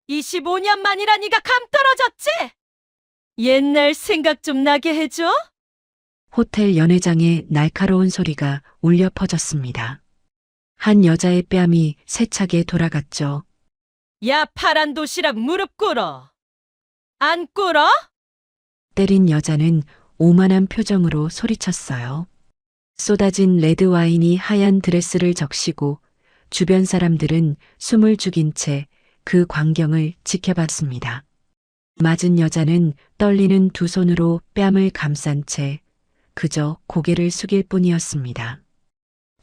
25년 만이라 니가 감 떨어졌지? 옛날 생각 좀 나게 해줘? 호텔 연회장에 날카로운 소리가 울려 퍼졌습니다. 한 여자의 뺨이 세차게 돌아갔죠. 야, 파란 도시락 무릎 꿇어. 안 꿇어? 때린 여자는 오만한 표정으로 소리쳤어요. 쏟아진 레드와인이 하얀 드레스를 적시고 주변 사람들은 숨을 죽인 채 그 광경을 지켜봤습니다. 맞은 여자는 떨리는 두 손으로 뺨을 감싼 채 그저 고개를 숙일 뿐이었습니다.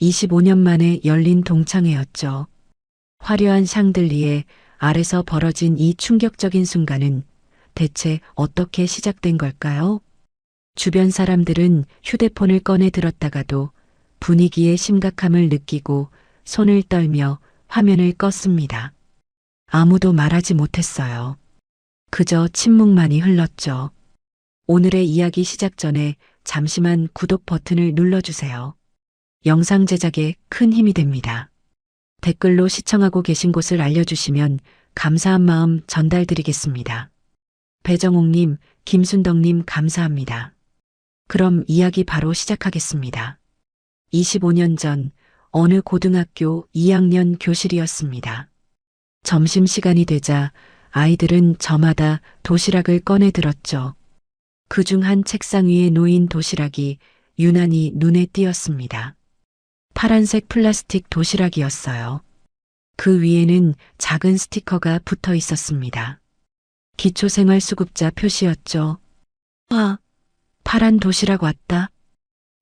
25년 만에 열린 동창회였죠. 화려한 샹들리에 아래서 벌어진 이 충격적인 순간은 대체 어떻게 시작된 걸까요? 주변 사람들은 휴대폰을 꺼내 들었다가도 분위기의 심각함을 느끼고 손을 떨며 화면을 껐습니다. 아무도 말하지 못했어요. 그저 침묵만이 흘렀죠. 오늘의 이야기 시작 전에 잠시만 구독 버튼을 눌러주세요. 영상 제작에 큰 힘이 됩니다. 댓글로 시청하고 계신 곳을 알려주시면 감사한 마음 전달드리겠습니다. 배정옥님, 김순덕님 감사합니다. 그럼 이야기 바로 시작하겠습니다. 25년 전 어느 고등학교 2학년 교실이었습니다. 점심시간이 되자 아이들은 저마다 도시락을 꺼내 들었죠. 그중 한 책상 위에 놓인 도시락이 유난히 눈에 띄었습니다. 파란색 플라스틱 도시락이었어요. 그 위에는 작은 스티커가 붙어 있었습니다. 기초생활수급자 표시였죠. 와, 파란 도시락 왔다.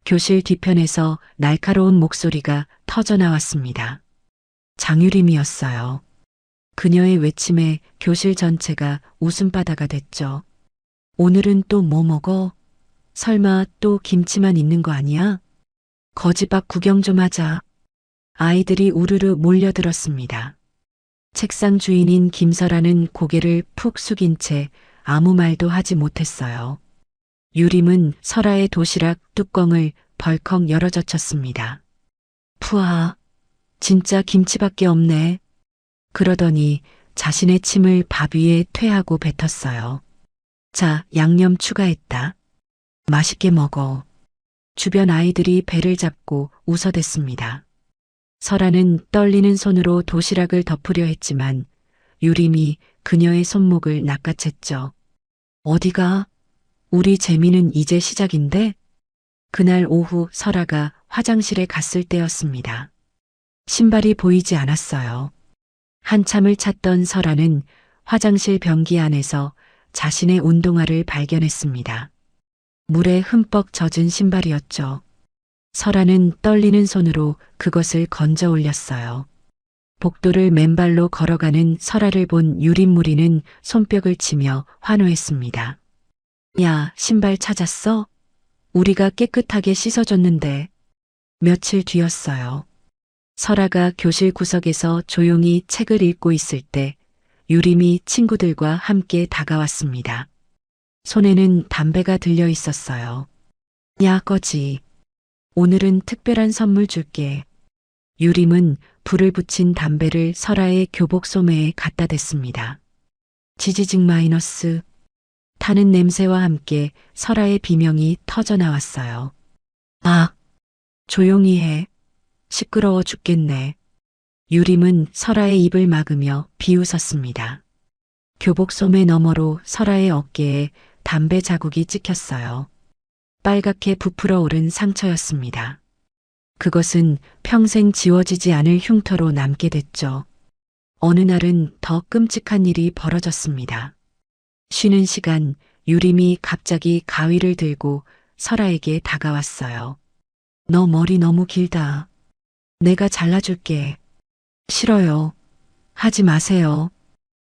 교실 뒤편에서 날카로운 목소리가 터져 나왔습니다. 장유림이었어요. 그녀의 외침에 교실 전체가 웃음바다가 됐죠. 오늘은 또 뭐 먹어? 설마 또 김치만 있는 거 아니야? 거지밥 구경 좀 하자. 아이들이 우르르 몰려들었습니다. 책상 주인인 김설아는 고개를 푹 숙인 채 아무 말도 하지 못했어요. 유림은 설아의 도시락 뚜껑을 벌컥 열어젖혔습니다. 푸아, 진짜 김치밖에 없네. 그러더니 자신의 침을 밥 위에 퇴하고 뱉었어요. 자, 양념 추가했다. 맛있게 먹어. 주변 아이들이 배를 잡고 웃어댔습니다. 설아는 떨리는 손으로 도시락을 덮으려 했지만 유림이 그녀의 손목을 낚아챘죠. 어디가? 우리 재미는 이제 시작인데? 그날 오후 설아가 화장실에 갔을 때였습니다. 신발이 보이지 않았어요. 한참을 찾던 설아는 화장실 변기 안에서 자신의 운동화를 발견했습니다. 물에 흠뻑 젖은 신발이었죠. 설아는 떨리는 손으로 그것을 건져 올렸어요. 복도를 맨발로 걸어가는 설아를 본 유림무리는 손뼉을 치며 환호했습니다. 야, 신발 찾았어? 우리가 깨끗하게 씻어줬는데. 며칠 뒤였어요. 설아가 교실 구석에서 조용히 책을 읽고 있을 때 유림이 친구들과 함께 다가왔습니다. 손에는 담배가 들려 있었어요. 야, 꺼지. 오늘은 특별한 선물 줄게. 유림은 불을 붙인 담배를 설아의 교복 소매에 갖다 댔습니다. 지지직 마이너스. 타는 냄새와 함께 설아의 비명이 터져 나왔어요. 아, 조용히 해. 시끄러워 죽겠네. 유림은 설아의 입을 막으며 비웃었습니다. 교복 소매 너머로 설아의 어깨에 담배 자국이 찍혔어요. 빨갛게 부풀어 오른 상처였습니다. 그것은 평생 지워지지 않을 흉터로 남게 됐죠. 어느 날은 더 끔찍한 일이 벌어졌습니다. 쉬는 시간 유림이 갑자기 가위를 들고 설아에게 다가왔어요. 너 머리 너무 길다. 내가 잘라줄게. 싫어요. 하지 마세요.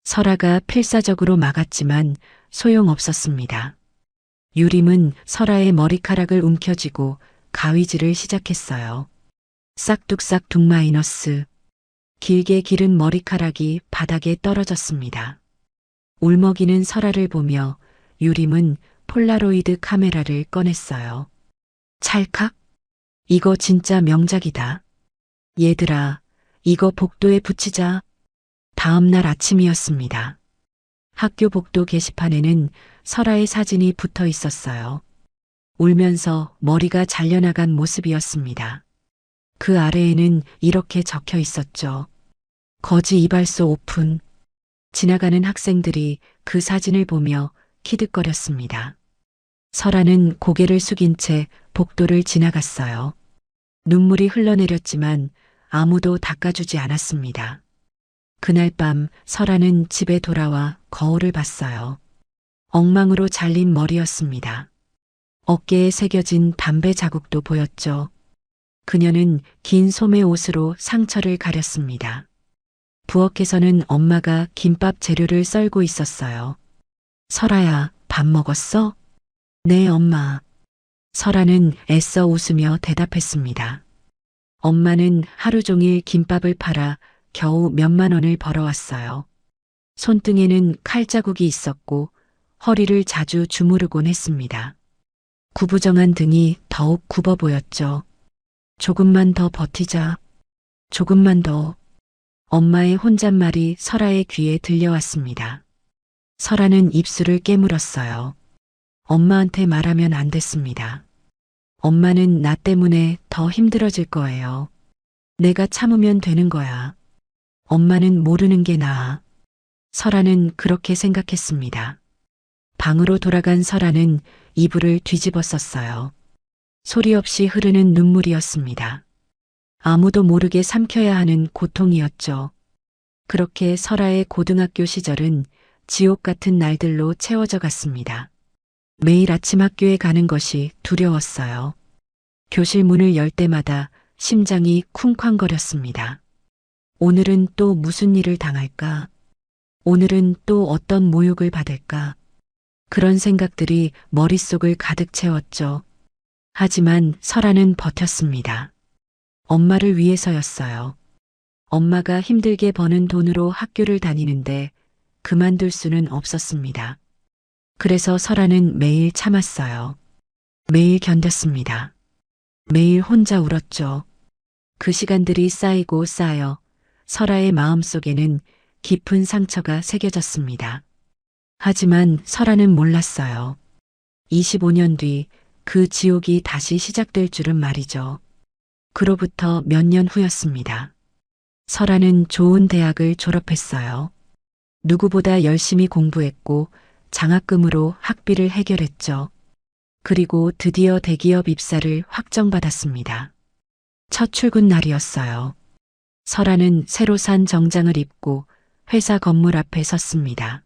설아가 필사적으로 막았지만 소용없었습니다. 유림은 설아의 머리카락을 움켜쥐고 가위질을 시작했어요. 싹둑싹둑 마이너스. 길게 기른 머리카락이 바닥에 떨어졌습니다. 울먹이는 설아를 보며 유림은 폴라로이드 카메라를 꺼냈어요. 찰칵? 이거 진짜 명작이다. 얘들아, 이거 복도에 붙이자. 다음 날 아침이었습니다. 학교 복도 게시판에는 설아의 사진이 붙어 있었어요. 울면서 머리가 잘려나간 모습이었습니다. 그 아래에는 이렇게 적혀 있었죠. 거지 이발소 오픈. 지나가는 학생들이 그 사진을 보며 키득거렸습니다. 설아는 고개를 숙인 채 복도를 지나갔어요. 눈물이 흘러내렸지만 아무도 닦아주지 않았습니다. 그날 밤 설아는 집에 돌아와 거울을 봤어요. 엉망으로 잘린 머리였습니다. 어깨에 새겨진 담배 자국도 보였죠. 그녀는 긴 소매 옷으로 상처를 가렸습니다. 부엌에서는 엄마가 김밥 재료를 썰고 있었어요. 설아야, 밥 먹었어? 네, 엄마. 설아는 애써 웃으며 대답했습니다. 엄마는 하루 종일 김밥을 팔아 겨우 몇만 원을 벌어왔어요. 손등에는 칼자국이 있었고 허리를 자주 주무르곤 했습니다. 구부정한 등이 더욱 굽어 보였죠. 조금만 더 버티자. 조금만 더. 엄마의 혼잣말이 설아의 귀에 들려왔습니다. 설아는 입술을 깨물었어요. 엄마한테 말하면 안 됐습니다. 엄마는 나 때문에 더 힘들어질 거예요. 내가 참으면 되는 거야. 엄마는 모르는 게 나아. 설아는 그렇게 생각했습니다. 방으로 돌아간 설아는 이불을 뒤집어 썼어요. 소리 없이 흐르는 눈물이었습니다. 아무도 모르게 삼켜야 하는 고통이었죠. 그렇게 설아의 고등학교 시절은 지옥 같은 날들로 채워져 갔습니다. 매일 아침 학교에 가는 것이 두려웠어요. 교실 문을 열 때마다 심장이 쿵쾅거렸습니다. 오늘은 또 무슨 일을 당할까? 오늘은 또 어떤 모욕을 받을까? 그런 생각들이 머릿속을 가득 채웠죠. 하지만 설아는 버텼습니다. 엄마를 위해서였어요. 엄마가 힘들게 버는 돈으로 학교를 다니는데 그만둘 수는 없었습니다. 그래서 설아는 매일 참았어요. 매일 견뎠습니다. 매일 혼자 울었죠. 그 시간들이 쌓이고 쌓여 설아의 마음속에는 깊은 상처가 새겨졌습니다. 하지만 설아는 몰랐어요. 25년 뒤 그 지옥이 다시 시작될 줄은 말이죠. 그로부터 몇 년 후였습니다. 설아는 좋은 대학을 졸업했어요. 누구보다 열심히 공부했고 장학금으로 학비를 해결했죠. 그리고 드디어 대기업 입사를 확정받았습니다. 첫 출근 날이었어요. 설아는 새로 산 정장을 입고 회사 건물 앞에 섰습니다.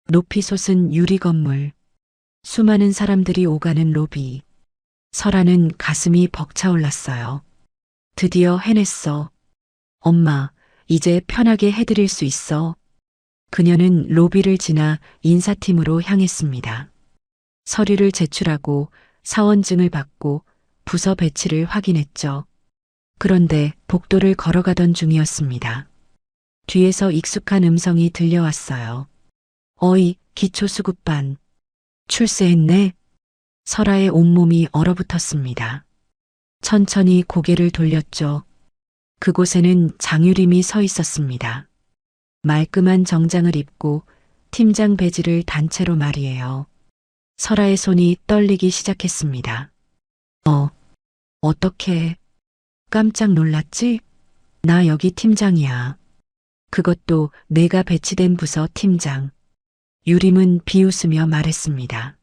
높이 솟은 유리 건물, 수많은 사람들이 오가는 로비. 설아는 가슴이 벅차올랐어요. 드디어 해냈어. 엄마, 이제 편하게 해드릴 수 있어. 그녀는 로비를 지나 인사팀으로 향했습니다. 서류를 제출하고 사원증을 받고 부서 배치를 확인했죠. 그런데 복도를 걸어가던 중이었습니다. 뒤에서 익숙한 음성이 들려왔어요. 어이, 기초수급반. 출세했네. 설아의 온몸이 얼어붙었습니다. 천천히 고개를 돌렸죠. 그곳에는 장유림이 서 있었습니다. 말끔한 정장을 입고 팀장 배지를 단체로 말이에요. 설아의 손이 떨리기 시작했습니다. 어떻게? 깜짝 놀랐지? 나 여기 팀장이야. 그것도 내가 배치된 부서 팀장. 유림은 비웃으며 말했습니다.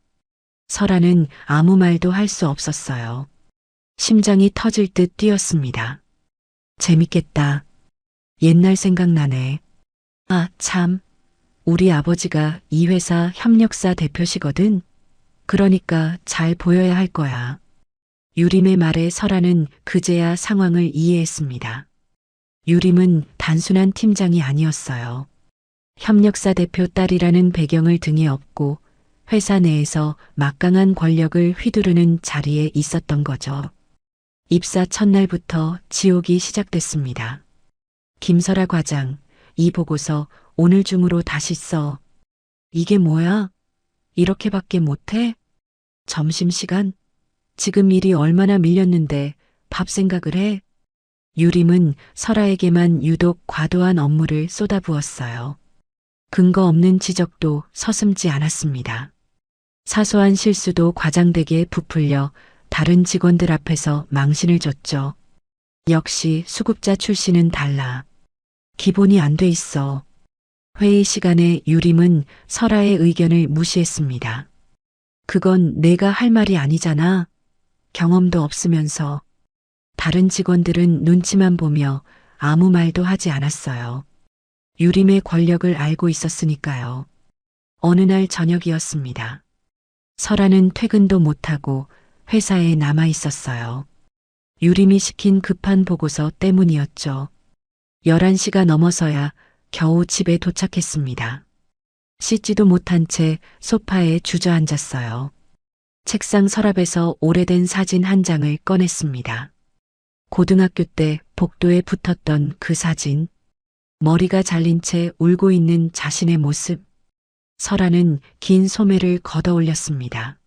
설아는 아무 말도 할 수 없었어요. 심장이 터질 듯 뛰었습니다. 재밌겠다. 옛날 생각나네. 아, 참. 우리 아버지가 이 회사 협력사 대표시거든. 그러니까 잘 보여야 할 거야. 유림의 말에 설아는 그제야 상황을 이해했습니다. 유림은 단순한 팀장이 아니었어요. 협력사 대표 딸이라는 배경을 등에 업고 회사 내에서 막강한 권력을 휘두르는 자리에 있었던 거죠. 입사 첫날부터 지옥이 시작됐습니다. 김설아 과장, 이 보고서 오늘 중으로 다시 써. 이게 뭐야? 이렇게밖에 못해? 점심시간? 지금 일이 얼마나 밀렸는데 밥 생각을 해? 유림은 설아에게만 유독 과도한 업무를 쏟아부었어요. 근거 없는 지적도 서슴지 않았습니다. 사소한 실수도 과장되게 부풀려 다른 직원들 앞에서 망신을 줬죠. 역시 수급자 출신은 달라. 기본이 안 돼 있어. 회의 시간에 유림은 설아의 의견을 무시했습니다. 그건 내가 할 말이 아니잖아. 경험도 없으면서. 다른 직원들은 눈치만 보며 아무 말도 하지 않았어요. 유림의 권력을 알고 있었으니까요. 어느 날 저녁이었습니다. 설아는 퇴근도 못하고 회사에 남아 있었어요. 유림이 시킨 급한 보고서 때문이었죠. 11시가 넘어서야 겨우 집에 도착했습니다. 씻지도 못한 채 소파에 주저앉았어요. 책상 서랍에서 오래된 사진 한 장을 꺼냈습니다. 고등학교 때 복도에 붙었던 그 사진. 머리가 잘린 채 울고 있는 자신의 모습. 설아는 긴 소매를 걷어 올렸습니다.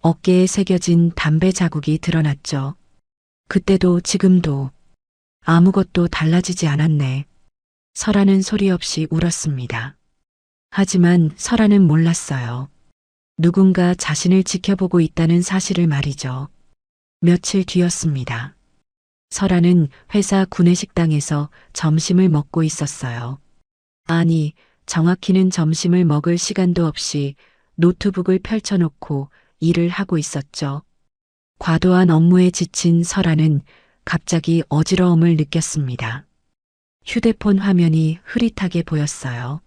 어깨에 새겨진 담배 자국이 드러났죠. 그때도 지금도 아무것도 달라지지 않았네. 설아는 소리 없이 울었습니다. 하지만 설아는 몰랐어요. 누군가 자신을 지켜보고 있다는 사실을 말이죠. 며칠 뒤였습니다. 설아는 회사 구내식당에서 점심을 먹고 있었어요. 아니, 정확히는 점심을 먹을 시간도 없이 노트북을 펼쳐놓고 일을 하고 있었죠. 과도한 업무에 지친 설아는 갑자기 어지러움을 느꼈습니다. 휴대폰 화면이 흐릿하게 보였어요.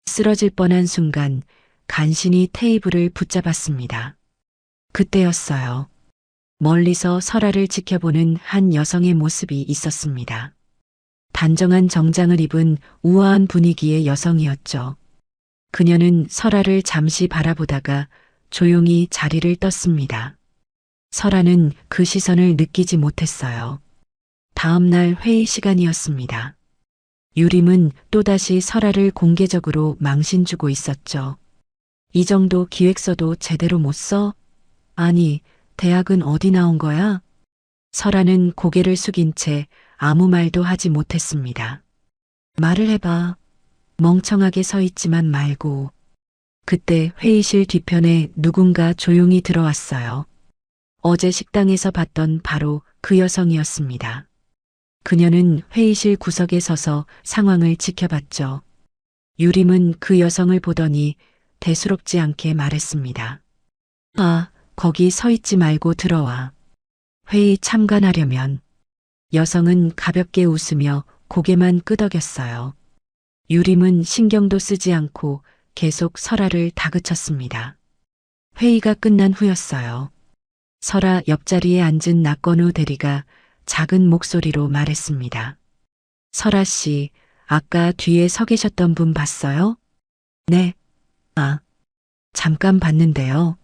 쓰러질 뻔한 순간 간신히 테이블을 붙잡았습니다. 그때였어요. 멀리서 설아를 지켜보는 한 여성의 모습이 있었습니다. 단정한 정장을 입은 우아한 분위기의 여성이었죠. 그녀는 설아를 잠시 바라보다가 조용히 자리를 떴습니다. 설아는 그 시선을 느끼지 못했어요. 다음 날 회의 시간이었습니다. 유림은 또다시 설아를 공개적으로 망신 주고 있었죠. 이 정도 기획서도 제대로 못 써? 아니, 대학은 어디 나온 거야? 설아는 고개를 숙인 채 아무 말도 하지 못했습니다. 말을 해봐. 멍청하게 서 있지만 말고. 그때 회의실 뒤편에 누군가 조용히 들어왔어요. 어제 식당에서 봤던 바로 그 여성이었습니다. 그녀는 회의실 구석에 서서 상황을 지켜봤죠. 유림은 그 여성을 보더니 대수롭지 않게 말했습니다. 아, 거기 서 있지 말고 들어와. 회의 참관하려면. 여성은 가볍게 웃으며 고개만 끄덕였어요. 유림은 신경도 쓰지 않고 계속 설아를 다그쳤습니다. 회의가 끝난 후였어요. 설아 옆자리에 앉은 낙건우 대리가 작은 목소리로 말했습니다. 설아 씨, 아까 뒤에 서 계셨던 분 봤어요? 네. 아, 잠깐 봤는데요.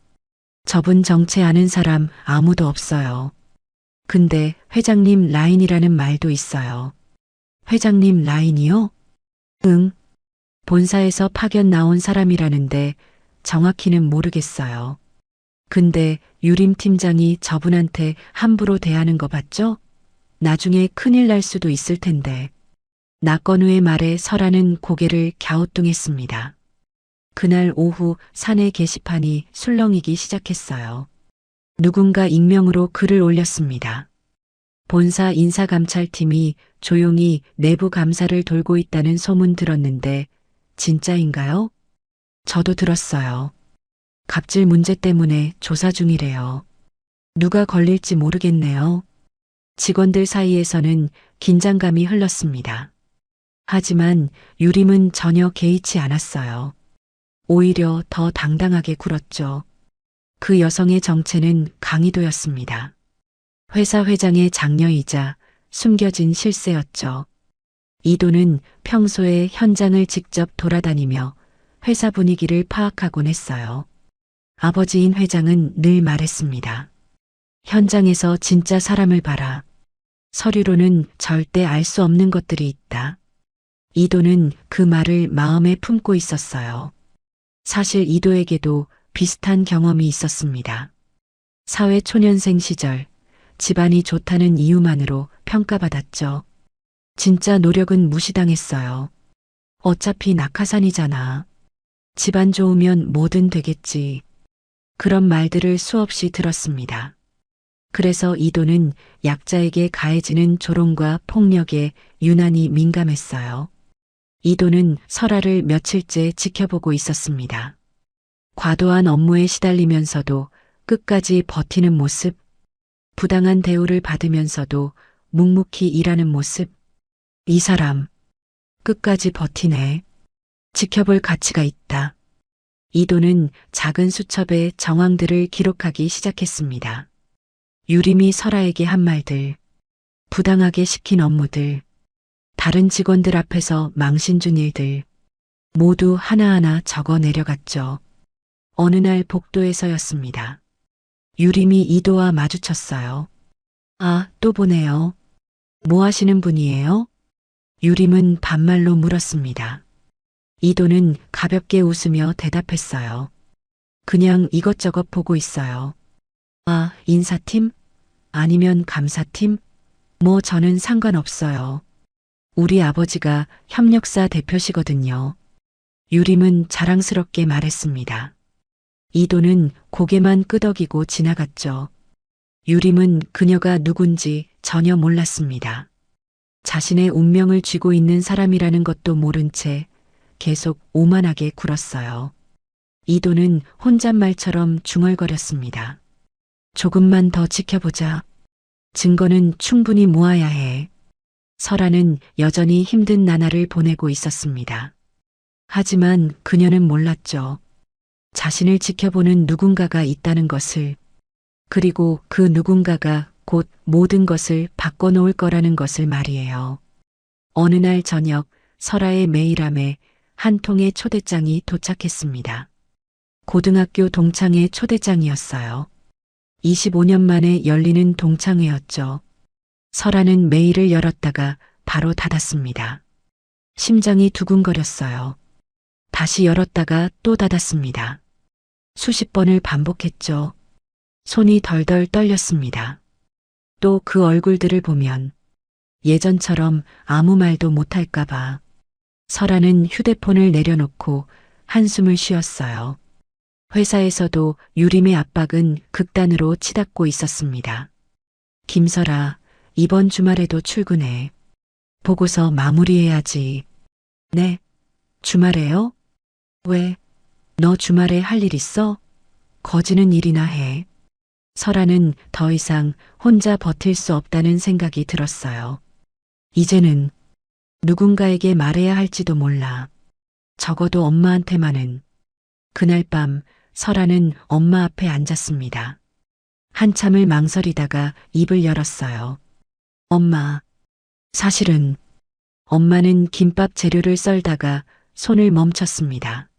저분 정체 아는 사람 아무도 없어요. 근데 회장님 라인이라는 말도 있어요. 회장님 라인이요? 응. 본사에서 파견 나온 사람이라는데 정확히는 모르겠어요. 근데 유림 팀장이 저분한테 함부로 대하는 거 봤죠? 나중에 큰일 날 수도 있을 텐데. 낙건우의 말에 설아는 고개를 갸우뚱했습니다. 그날 오후 사내 게시판이 술렁이기 시작했어요. 누군가 익명으로 글을 올렸습니다. 본사 인사감찰팀이 조용히 내부 감사를 돌고 있다는 소문 들었는데 진짜인가요? 저도 들었어요. 갑질 문제 때문에 조사 중이래요. 누가 걸릴지 모르겠네요. 직원들 사이에서는 긴장감이 흘렀습니다. 하지만 유림은 전혀 개의치 않았어요. 오히려 더 당당하게 굴었죠. 그 여성의 정체는 강희도였습니다. 회사 회장의 장녀이자 숨겨진 실세였죠. 이도는 평소에 현장을 직접 돌아다니며 회사 분위기를 파악하곤 했어요. 아버지인 회장은 늘 말했습니다. 현장에서 진짜 사람을 봐라. 서류로는 절대 알 수 없는 것들이 있다. 이도는 그 말을 마음에 품고 있었어요. 사실 이도에게도 비슷한 경험이 있었습니다. 사회 초년생 시절 집안이 좋다는 이유만으로 평가받았죠. 진짜 노력은 무시당했어요. 어차피 낙하산이잖아. 집안 좋으면 뭐든 되겠지. 그런 말들을 수없이 들었습니다. 그래서 이도는 약자에게 가해지는 조롱과 폭력에 유난히 민감했어요. 이도는 설아를 며칠째 지켜보고 있었습니다. 과도한 업무에 시달리면서도 끝까지 버티는 모습, 부당한 대우를 받으면서도 묵묵히 일하는 모습. 이 사람, 끝까지 버티네. 지켜볼 가치가 있다. 이도는 작은 수첩에 정황들을 기록하기 시작했습니다. 유림이 설아에게 한 말들, 부당하게 시킨 업무들, 다른 직원들 앞에서 망신 준 일들, 모두 하나하나 적어 내려갔죠. 어느 날 복도에서였습니다. 유림이 이도와 마주쳤어요. 아, 또 보네요. 뭐 하시는 분이에요? 유림은 반말로 물었습니다. 이도는 가볍게 웃으며 대답했어요. 그냥 이것저것 보고 있어요. 아, 인사팀? 아니면 감사팀? 뭐 저는 상관없어요. 우리 아버지가 협력사 대표시거든요. 유림은 자랑스럽게 말했습니다. 이도는 고개만 끄덕이고 지나갔죠. 유림은 그녀가 누군지 전혀 몰랐습니다. 자신의 운명을 쥐고 있는 사람이라는 것도 모른 채 계속 오만하게 굴었어요. 이도는 혼잣말처럼 중얼거렸습니다. 조금만 더 지켜보자. 증거는 충분히 모아야 해. 설아는 여전히 힘든 나날을 보내고 있었습니다. 하지만 그녀는 몰랐죠. 자신을 지켜보는 누군가가 있다는 것을, 그리고 그 누군가가 곧 모든 것을 바꿔놓을 거라는 것을 말이에요. 어느 날 저녁 설아의 메일함에 한 통의 초대장이 도착했습니다. 고등학교 동창회 초대장이었어요. 25년 만에 열리는 동창회였죠. 설아는 메일을 열었다가 바로 닫았습니다. 심장이 두근거렸어요. 다시 열었다가 또 닫았습니다. 수십 번을 반복했죠. 손이 덜덜 떨렸습니다. 또 그 얼굴들을 보면 예전처럼 아무 말도 못할까봐. 설아는 휴대폰을 내려놓고 한숨을 쉬었어요. 회사에서도 유림의 압박은 극단으로 치닫고 있었습니다. 김설아, 이번 주말에도 출근해. 보고서 마무리해야지. 네? 주말에요? 왜? 너 주말에 할 일 있어? 거지는 일이나 해. 설아는 더 이상 혼자 버틸 수 없다는 생각이 들었어요. 이제는 누군가에게 말해야 할지도 몰라. 적어도 엄마한테만은. 그날 밤 설아는 엄마 앞에 앉았습니다. 한참을 망설이다가 입을 열었어요. 엄마, 사실은. 엄마는 김밥 재료를 썰다가 손을 멈췄습니다.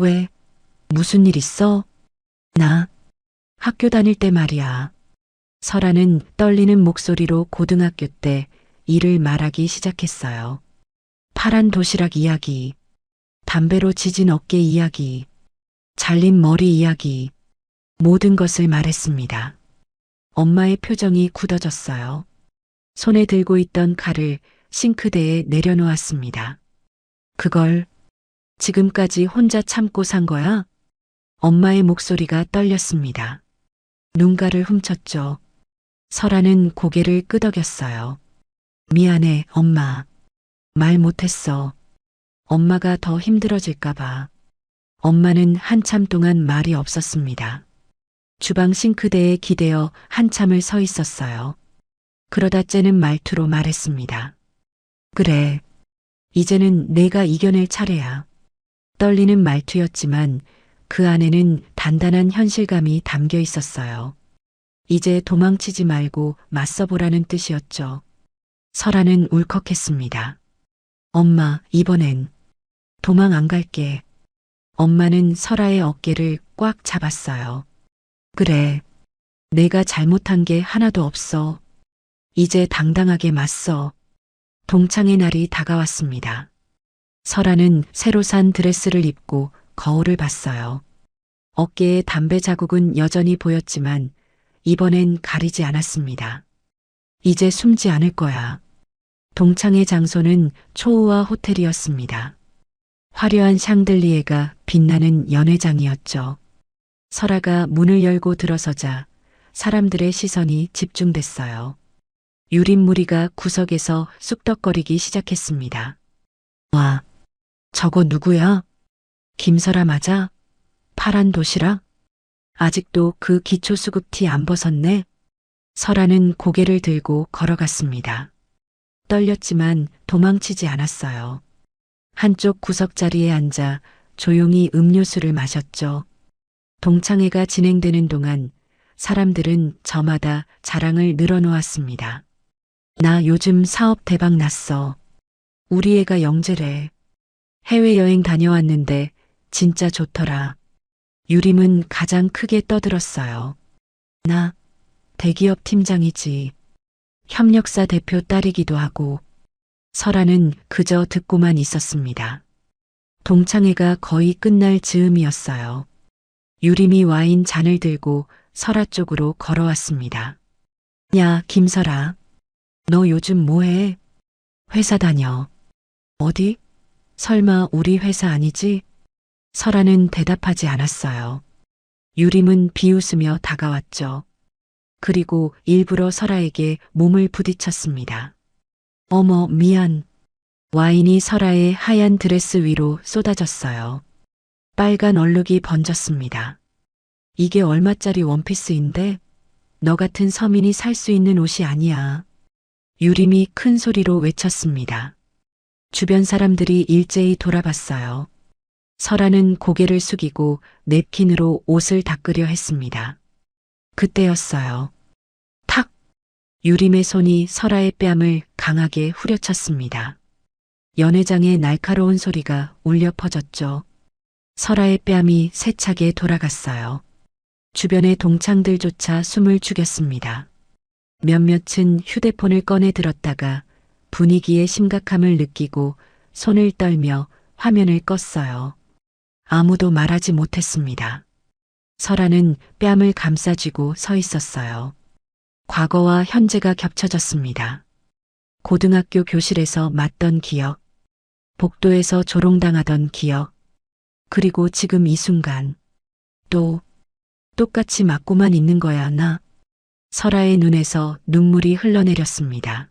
왜? 무슨 일 있어? 나 학교 다닐 때 말이야. 설아는 떨리는 목소리로 고등학교 때 일을 말하기 시작했어요. 파란 도시락 이야기, 담배로 지진 어깨 이야기, 잘린 머리 이야기, 모든 것을 말했습니다. 엄마의 표정이 굳어졌어요. 손에 들고 있던 칼을 싱크대에 내려놓았습니다. 그걸 지금까지 혼자 참고 산 거야? 엄마의 목소리가 떨렸습니다. 눈가를 훔쳤죠. 설아는 고개를 끄덕였어요. 미안해, 엄마. 말 못했어. 엄마가 더 힘들어질까봐. 엄마는 한참 동안 말이 없었습니다. 주방 싱크대에 기대어 한참을 서 있었어요. 그러다 째는 말투로 말했습니다. 그래. 이제는 내가 이겨낼 차례야. 떨리는 말투였지만 그 안에는 단단한 현실감이 담겨 있었어요. 이제 도망치지 말고 맞서보라는 뜻이었죠. 설아는 울컥했습니다. 엄마, 이번엔 도망 안 갈게. 엄마는 설아의 어깨를 꽉 잡았어요. 그래. 내가 잘못한 게 하나도 없어. 이제 당당하게 맞서. 동창의 날이 다가왔습니다. 설아는 새로 산 드레스를 입고 거울을 봤어요. 어깨에 담배 자국은 여전히 보였지만 이번엔 가리지 않았습니다. 이제 숨지 않을 거야. 동창의 장소는 초호화 호텔이었습니다. 화려한 샹들리에가 빛나는 연회장이었죠. 설아가 문을 열고 들어서자 사람들의 시선이 집중됐어요. 유린무리가 구석에서 쑥덕거리기 시작했습니다. 와, 저거 누구야? 김설아 맞아? 파란 도시락? 아직도 그 기초 수급티 안 벗었네? 설아는 고개를 들고 걸어갔습니다. 떨렸지만 도망치지 않았어요. 한쪽 구석 자리에 앉아 조용히 음료수를 마셨죠. 동창회가 진행되는 동안 사람들은 저마다 자랑을 늘어놓았습니다. 나 요즘 사업 대박 났어. 우리 애가 영재래. 해외여행 다녀왔는데 진짜 좋더라. 유림은 가장 크게 떠들었어요. 나 대기업 팀장이지. 협력사 대표 딸이기도 하고. 설아는 그저 듣고만 있었습니다. 동창회가 거의 끝날 즈음이었어요. 유림이 와인 잔을 들고 설아 쪽으로 걸어왔습니다. 야, 김설아. 너 요즘 뭐해? 회사 다녀. 어디? 설마 우리 회사 아니지? 설아는 대답하지 않았어요. 유림은 비웃으며 다가왔죠. 그리고 일부러 설아에게 몸을 부딪혔습니다. 어머, 미안. 와인이 설아의 하얀 드레스 위로 쏟아졌어요. 빨간 얼룩이 번졌습니다. 이게 얼마짜리 원피스인데? 너 같은 서민이 살 수 있는 옷이 아니야. 유림이 큰 소리로 외쳤습니다. 주변 사람들이 일제히 돌아봤어요. 설아는 고개를 숙이고 냅킨으로 옷을 닦으려 했습니다. 그때였어요. 탁! 유림의 손이 설아의 뺨을 강하게 후려쳤습니다. 연회장의 날카로운 소리가 울려 퍼졌죠. 설아의 뺨이 세차게 돌아갔어요. 주변의 동창들조차 숨을 죽였습니다. 몇몇은 휴대폰을 꺼내 들었다가 분위기의 심각함을 느끼고 손을 떨며 화면을 껐어요. 아무도 말하지 못했습니다. 설아는 뺨을 감싸쥐고 서 있었어요. 과거와 현재가 겹쳐졌습니다. 고등학교 교실에서 맞던 기억, 복도에서 조롱당하던 기억, 그리고 지금 이 순간, 또 똑같이 맞고만 있는 거야, 나. 설아의 눈에서 눈물이 흘러내렸습니다.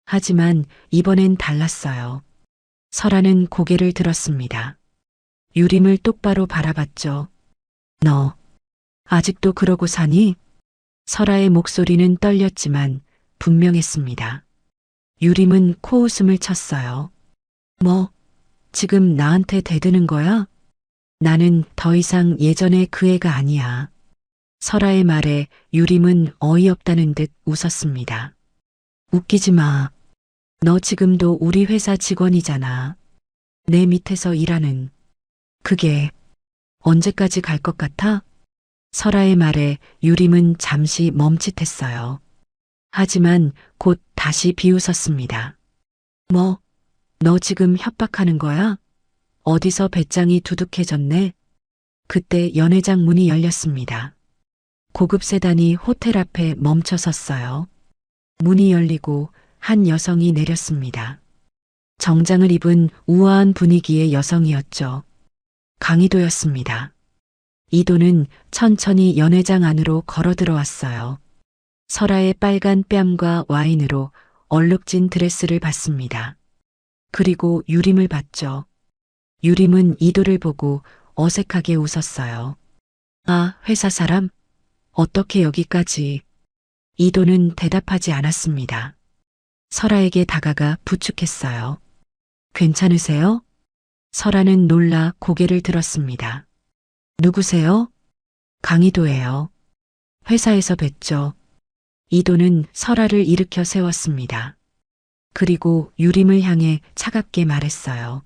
하지만 이번엔 달랐어요. 설아는 고개를 들었습니다. 유림을 똑바로 바라봤죠. 너, 아직도 그러고 사니? 설아의 목소리는 떨렸지만 분명했습니다. 유림은 코웃음을 쳤어요. 뭐, 지금 나한테 대드는 거야? 나는 더 이상 예전의 그 애가 아니야. 설아의 말에 유림은 어이없다는 듯 웃었습니다. 웃기지 마. 너 지금도 우리 회사 직원이잖아. 내 밑에서 일하는. 그게 언제까지 갈 것 같아? 설아의 말에 유림은 잠시 멈칫했어요. 하지만 곧 다시 비웃었습니다. 뭐, 너 지금 협박하는 거야? 어디서 배짱이 두둑해졌네? 그때 연회장 문이 열렸습니다. 고급 세단이 호텔 앞에 멈춰 섰어요. 문이 열리고 한 여성이 내렸습니다. 정장을 입은 우아한 분위기의 여성이었죠. 강희도였습니다. 이도는 천천히 연회장 안으로 걸어 들어왔어요. 설아의 빨간 뺨과 와인으로 얼룩진 드레스를 봤습니다. 그리고 유림을 봤죠. 유림은 이도를 보고 어색하게 웃었어요. 아, 회사 사람? 어떻게 여기까지? 이도는 대답하지 않았습니다. 설아에게 다가가 부축했어요. 괜찮으세요? 설아는 놀라 고개를 들었습니다. 누구세요? 강희도예요. 회사에서 뵀죠. 이도는 설아를 일으켜 세웠습니다. 그리고 유림을 향해 차갑게 말했어요.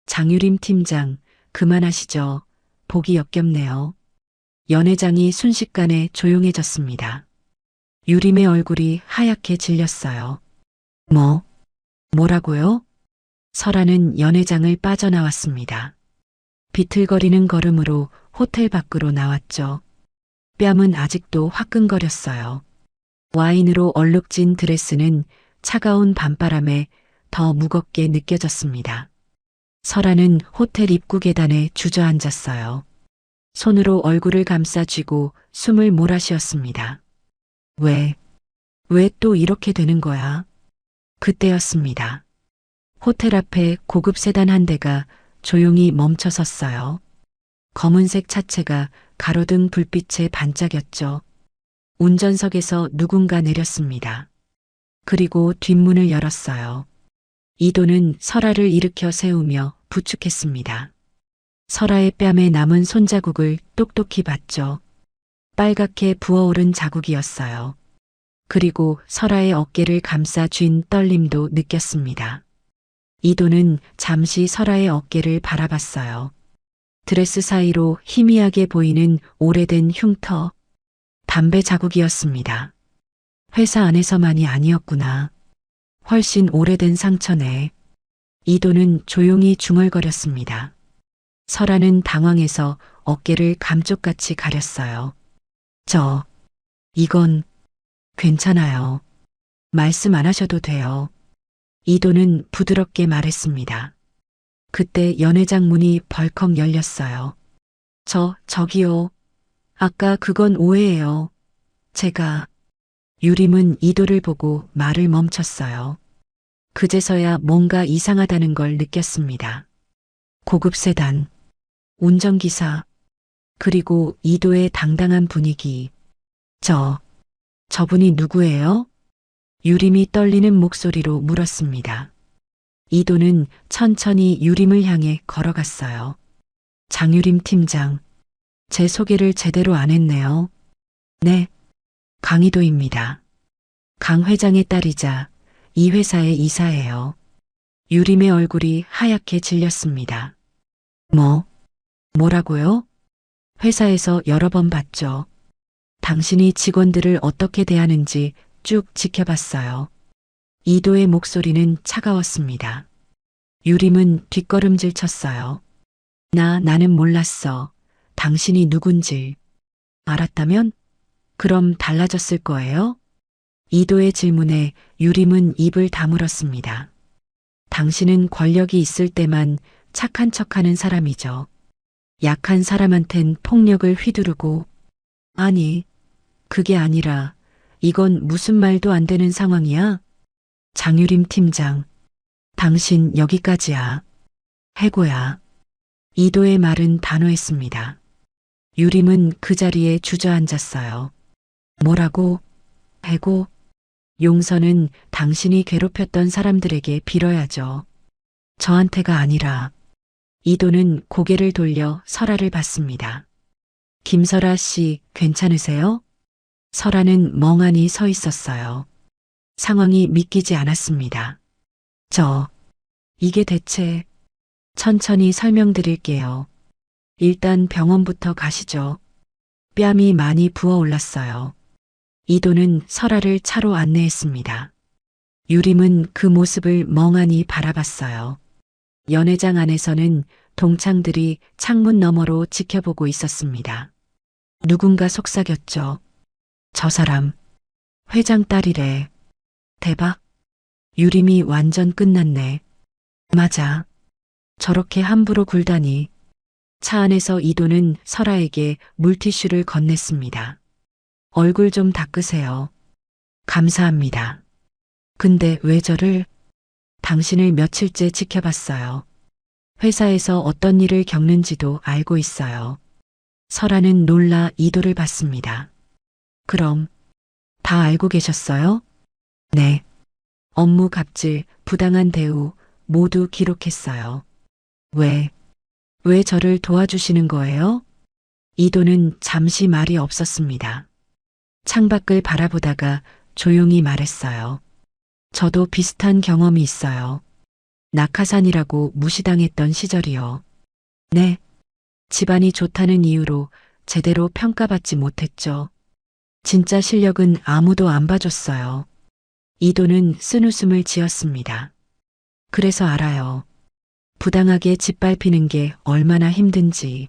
장유림 팀장, 그만하시죠. 보기 역겹네요. 연회장이 순식간에 조용해졌습니다. 유림의 얼굴이 하얗게 질렸어요. 뭐라고요? 설아는 연회장을 빠져나왔습니다. 비틀거리는 걸음으로 호텔 밖으로 나왔죠. 뺨은 아직도 화끈거렸어요. 와인으로 얼룩진 드레스는 차가운 밤바람에 더 무겁게 느껴졌습니다. 설아는 호텔 입구 계단에 주저앉았어요. 손으로 얼굴을 감싸 쥐고 숨을 몰아쉬었습니다. 왜 또 이렇게 되는 거야? 그때였습니다. 호텔 앞에 고급 세단 한 대가 조용히 멈춰 섰어요. 검은색 차체가 가로등 불빛에 반짝였죠. 운전석에서 누군가 내렸습니다. 그리고 뒷문을 열었어요. 이도는 설아를 일으켜 세우며 부축했습니다. 설아의 뺨에 남은 손자국을 똑똑히 봤죠. 빨갛게 부어오른 자국이었어요. 그리고 설아의 어깨를 감싸 쥔 떨림도 느꼈습니다. 이도는 잠시 설아의 어깨를 바라봤어요. 드레스 사이로 희미하게 보이는 오래된 흉터, 담배 자국이었습니다. 회사 안에서만이 아니었구나. 훨씬 오래된 상처네. 이도는 조용히 중얼거렸습니다. 설아는 당황해서 어깨를 감쪽같이 가렸어요. 이건 괜찮아요. 말씀 안 하셔도 돼요. 이도는 부드럽게 말했습니다. 그때 연회장 문이 벌컥 열렸어요. 저기요. 아까 그건 오해예요. 제가. 유림은 이도를 보고 말을 멈췄어요. 그제서야 뭔가 이상하다는 걸 느꼈습니다. 고급 세단, 운전기사, 그리고 이도의 당당한 분위기. 저분이 누구예요? 유림이 떨리는 목소리로 물었습니다. 이도는 천천히 유림을 향해 걸어갔어요. 장유림 팀장, 제 소개를 제대로 안 했네요. 네, 강희도입니다. 강 회장의 딸이자 이 회사의 이사예요. 유림의 얼굴이 하얗게 질렸습니다. 뭐라고요? 회사에서 여러 번 봤죠. 당신이 직원들을 어떻게 대하는지 쭉 지켜봤어요. 이도의 목소리는 차가웠습니다. 유림은 뒷걸음질 쳤어요. 나는 몰랐어. 당신이 누군지. 알았다면? 그럼 달라졌을 거예요? 이도의 질문에 유림은 입을 다물었습니다. 당신은 권력이 있을 때만 착한 척하는 사람이죠. 약한 사람한텐 폭력을 휘두르고. 아니, 그게 아니라 이건 무슨 말도 안 되는 상황이야? 장유림 팀장, 당신 여기까지야. 해고야. 이도의 말은 단호했습니다. 유림은 그 자리에 주저앉았어요. 뭐라고? 해고? 용서는 당신이 괴롭혔던 사람들에게 빌어야죠. 저한테가 아니라. 이도는 고개를 돌려 설아를 봤습니다. 김설아 씨, 괜찮으세요? 설아는 멍하니 서 있었어요. 상황이 믿기지 않았습니다. 이게 대체... 천천히 설명드릴게요. 일단 병원부터 가시죠. 뺨이 많이 부어올랐어요. 이도는 설아를 차로 안내했습니다. 유림은 그 모습을 멍하니 바라봤어요. 연회장 안에서는 동창들이 창문 너머로 지켜보고 있었습니다. 누군가 속삭였죠. 저 사람, 회장 딸이래. 대박. 유림이 완전 끝났네. 맞아. 저렇게 함부로 굴다니. 차 안에서 이도는 설아에게 물티슈를 건넸습니다. 얼굴 좀 닦으세요. 감사합니다. 근데 왜 저를? 당신을 며칠째 지켜봤어요. 회사에서 어떤 일을 겪는지도 알고 있어요. 설아는 놀라 이도를 봤습니다. 그럼 다 알고 계셨어요? 네. 업무 갑질, 부당한 대우 모두 기록했어요. 왜 저를 도와주시는 거예요? 이도는 잠시 말이 없었습니다. 창밖을 바라보다가 조용히 말했어요. 저도 비슷한 경험이 있어요. 낙하산이라고 무시당했던 시절이요. 네. 집안이 좋다는 이유로 제대로 평가받지 못했죠. 진짜 실력은 아무도 안 봐줬어요. 이도는 쓴웃음을 지었습니다. 그래서 알아요. 부당하게 짓밟히는 게 얼마나 힘든지.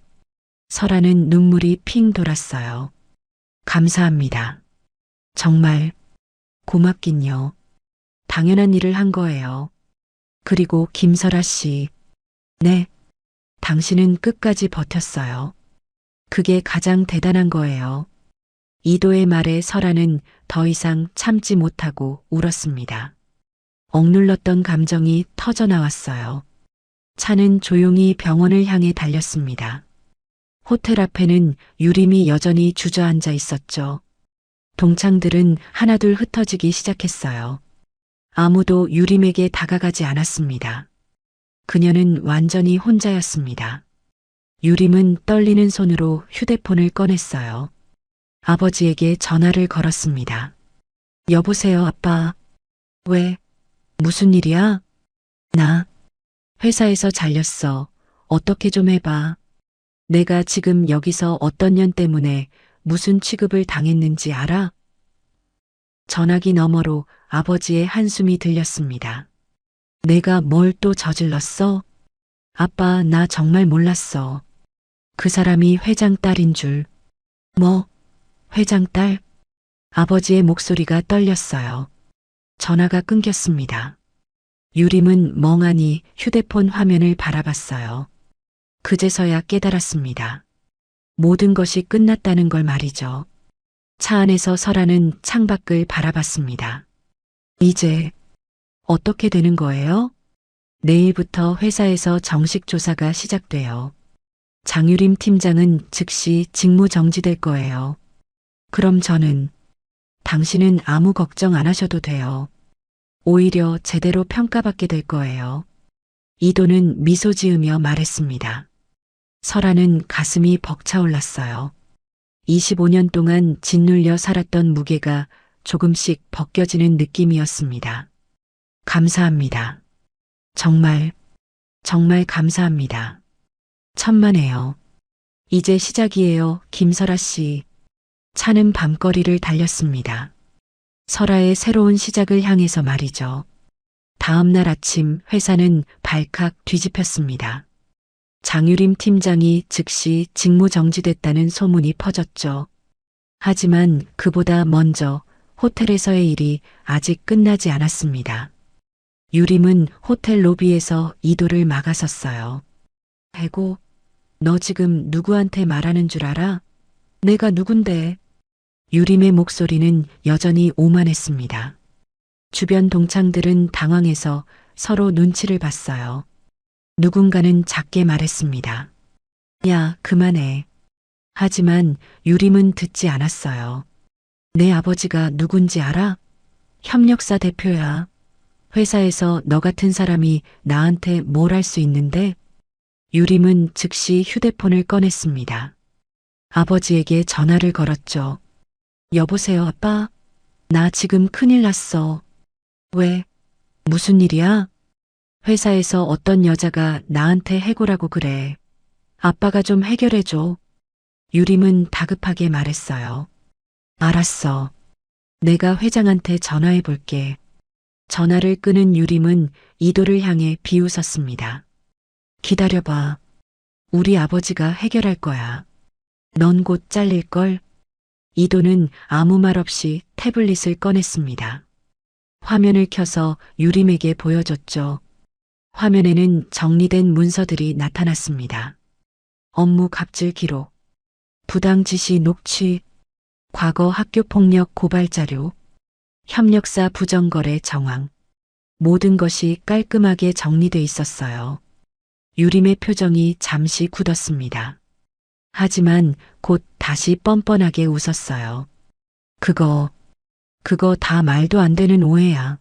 설아는 눈물이 핑 돌았어요. 감사합니다. 정말 고맙긴요. 당연한 일을 한 거예요. 그리고 김설아 씨. 네. 당신은 끝까지 버텼어요. 그게 가장 대단한 거예요. 이도의 말에 설아는 더 이상 참지 못하고 울었습니다. 억눌렀던 감정이 터져 나왔어요. 차는 조용히 병원을 향해 달렸습니다. 호텔 앞에는 유림이 여전히 주저앉아 있었죠. 동창들은 하나둘 흩어지기 시작했어요. 아무도 유림에게 다가가지 않았습니다. 그녀는 완전히 혼자였습니다. 유림은 떨리는 손으로 휴대폰을 꺼냈어요. 아버지에게 전화를 걸었습니다. 여보세요, 아빠. 왜? 무슨 일이야? 나 회사에서 잘렸어. 어떻게 좀 해봐. 내가 지금 여기서 어떤 년 때문에 무슨 취급을 당했는지 알아? 전화기 너머로 아버지의 한숨이 들렸습니다. 내가 뭘 또 저질렀어? 아빠, 나 정말 몰랐어. 그 사람이 회장 딸인 줄. 뭐? 회장 딸? 아버지의 목소리가 떨렸어요. 전화가 끊겼습니다. 유림은 멍하니 휴대폰 화면을 바라봤어요. 그제서야 깨달았습니다. 모든 것이 끝났다는 걸 말이죠. 차 안에서 설아는 창밖을 바라봤습니다. 이제 어떻게 되는 거예요? 내일부터 회사에서 정식 조사가 시작돼요. 장유림 팀장은 즉시 직무 정지될 거예요. 그럼 당신은 아무 걱정 안 하셔도 돼요. 오히려 제대로 평가받게 될 거예요. 이도는 미소 지으며 말했습니다. 설아는 가슴이 벅차올랐어요. 25년 동안 짓눌려 살았던 무게가 조금씩 벗겨지는 느낌이었습니다. 감사합니다. 정말 감사합니다. 천만에요. 이제 시작이에요, 김설아 씨. 차는 밤거리를 달렸습니다. 설아의 새로운 시작을 향해서 말이죠. 다음 날 아침 회사는 발칵 뒤집혔습니다. 장유림 팀장이 즉시 직무 정지됐다는 소문이 퍼졌죠. 하지만 그보다 먼저 호텔에서의 일이 아직 끝나지 않았습니다. 유림은 호텔 로비에서 이도를 막아섰어요. 해고, 너 지금 누구한테 말하는 줄 알아? 내가 누군데? 유림의 목소리는 여전히 오만했습니다. 주변 동창들은 당황해서 서로 눈치를 봤어요. 누군가는 작게 말했습니다. 야, 그만해. 하지만 유림은 듣지 않았어요. 내 아버지가 누군지 알아? 협력사 대표야. 회사에서 너 같은 사람이 나한테 뭘 할 수 있는데? 유림은 즉시 휴대폰을 꺼냈습니다. 아버지에게 전화를 걸었죠. 여보세요, 아빠? 나 지금 큰일 났어. 왜? 무슨 일이야? 회사에서 어떤 여자가 나한테 해고라고 그래. 아빠가 좀 해결해줘. 유림은 다급하게 말했어요. 알았어. 내가 회장한테 전화해 볼게. 전화를 끊은 유림은 이도를 향해 비웃었습니다. 기다려봐. 우리 아버지가 해결할 거야. 넌 곧 잘릴걸? 이도는 아무 말 없이 태블릿을 꺼냈습니다. 화면을 켜서 유림에게 보여줬죠. 화면에는 정리된 문서들이 나타났습니다. 업무 갑질 기록, 부당 지시 녹취, 과거 학교 폭력 고발 자료, 협력사 부정거래 정황. 모든 것이 깔끔하게 정리돼 있었어요. 유림의 표정이 잠시 굳었습니다. 하지만 곧 다시 뻔뻔하게 웃었어요. 그거 다 말도 안 되는 오해야.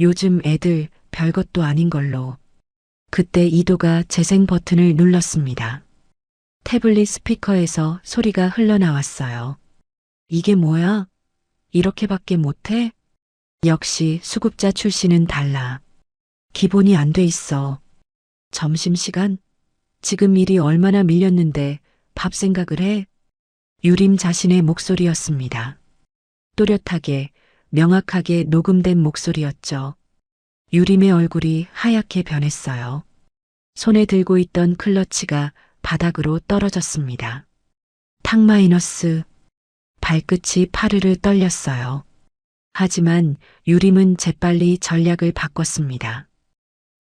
요즘 애들 별것도 아닌 걸로. 그때 이도가 재생 버튼을 눌렀습니다. 태블릿 스피커에서 소리가 흘러나왔어요. 이게 뭐야? 이렇게밖에 못해? 역시 수급자 출신은 달라. 기본이 안 돼 있어. 점심시간? 지금 일이 얼마나 밀렸는데 밥 생각을 해? 유림 자신의 목소리였습니다. 또렷하게, 명확하게 녹음된 목소리였죠. 유림의 얼굴이 하얗게 변했어요. 손에 들고 있던 클러치가 바닥으로 떨어졌습니다. 탁 마이너스. 발끝이 파르르 떨렸어요. 하지만 유림은 재빨리 전략을 바꿨습니다.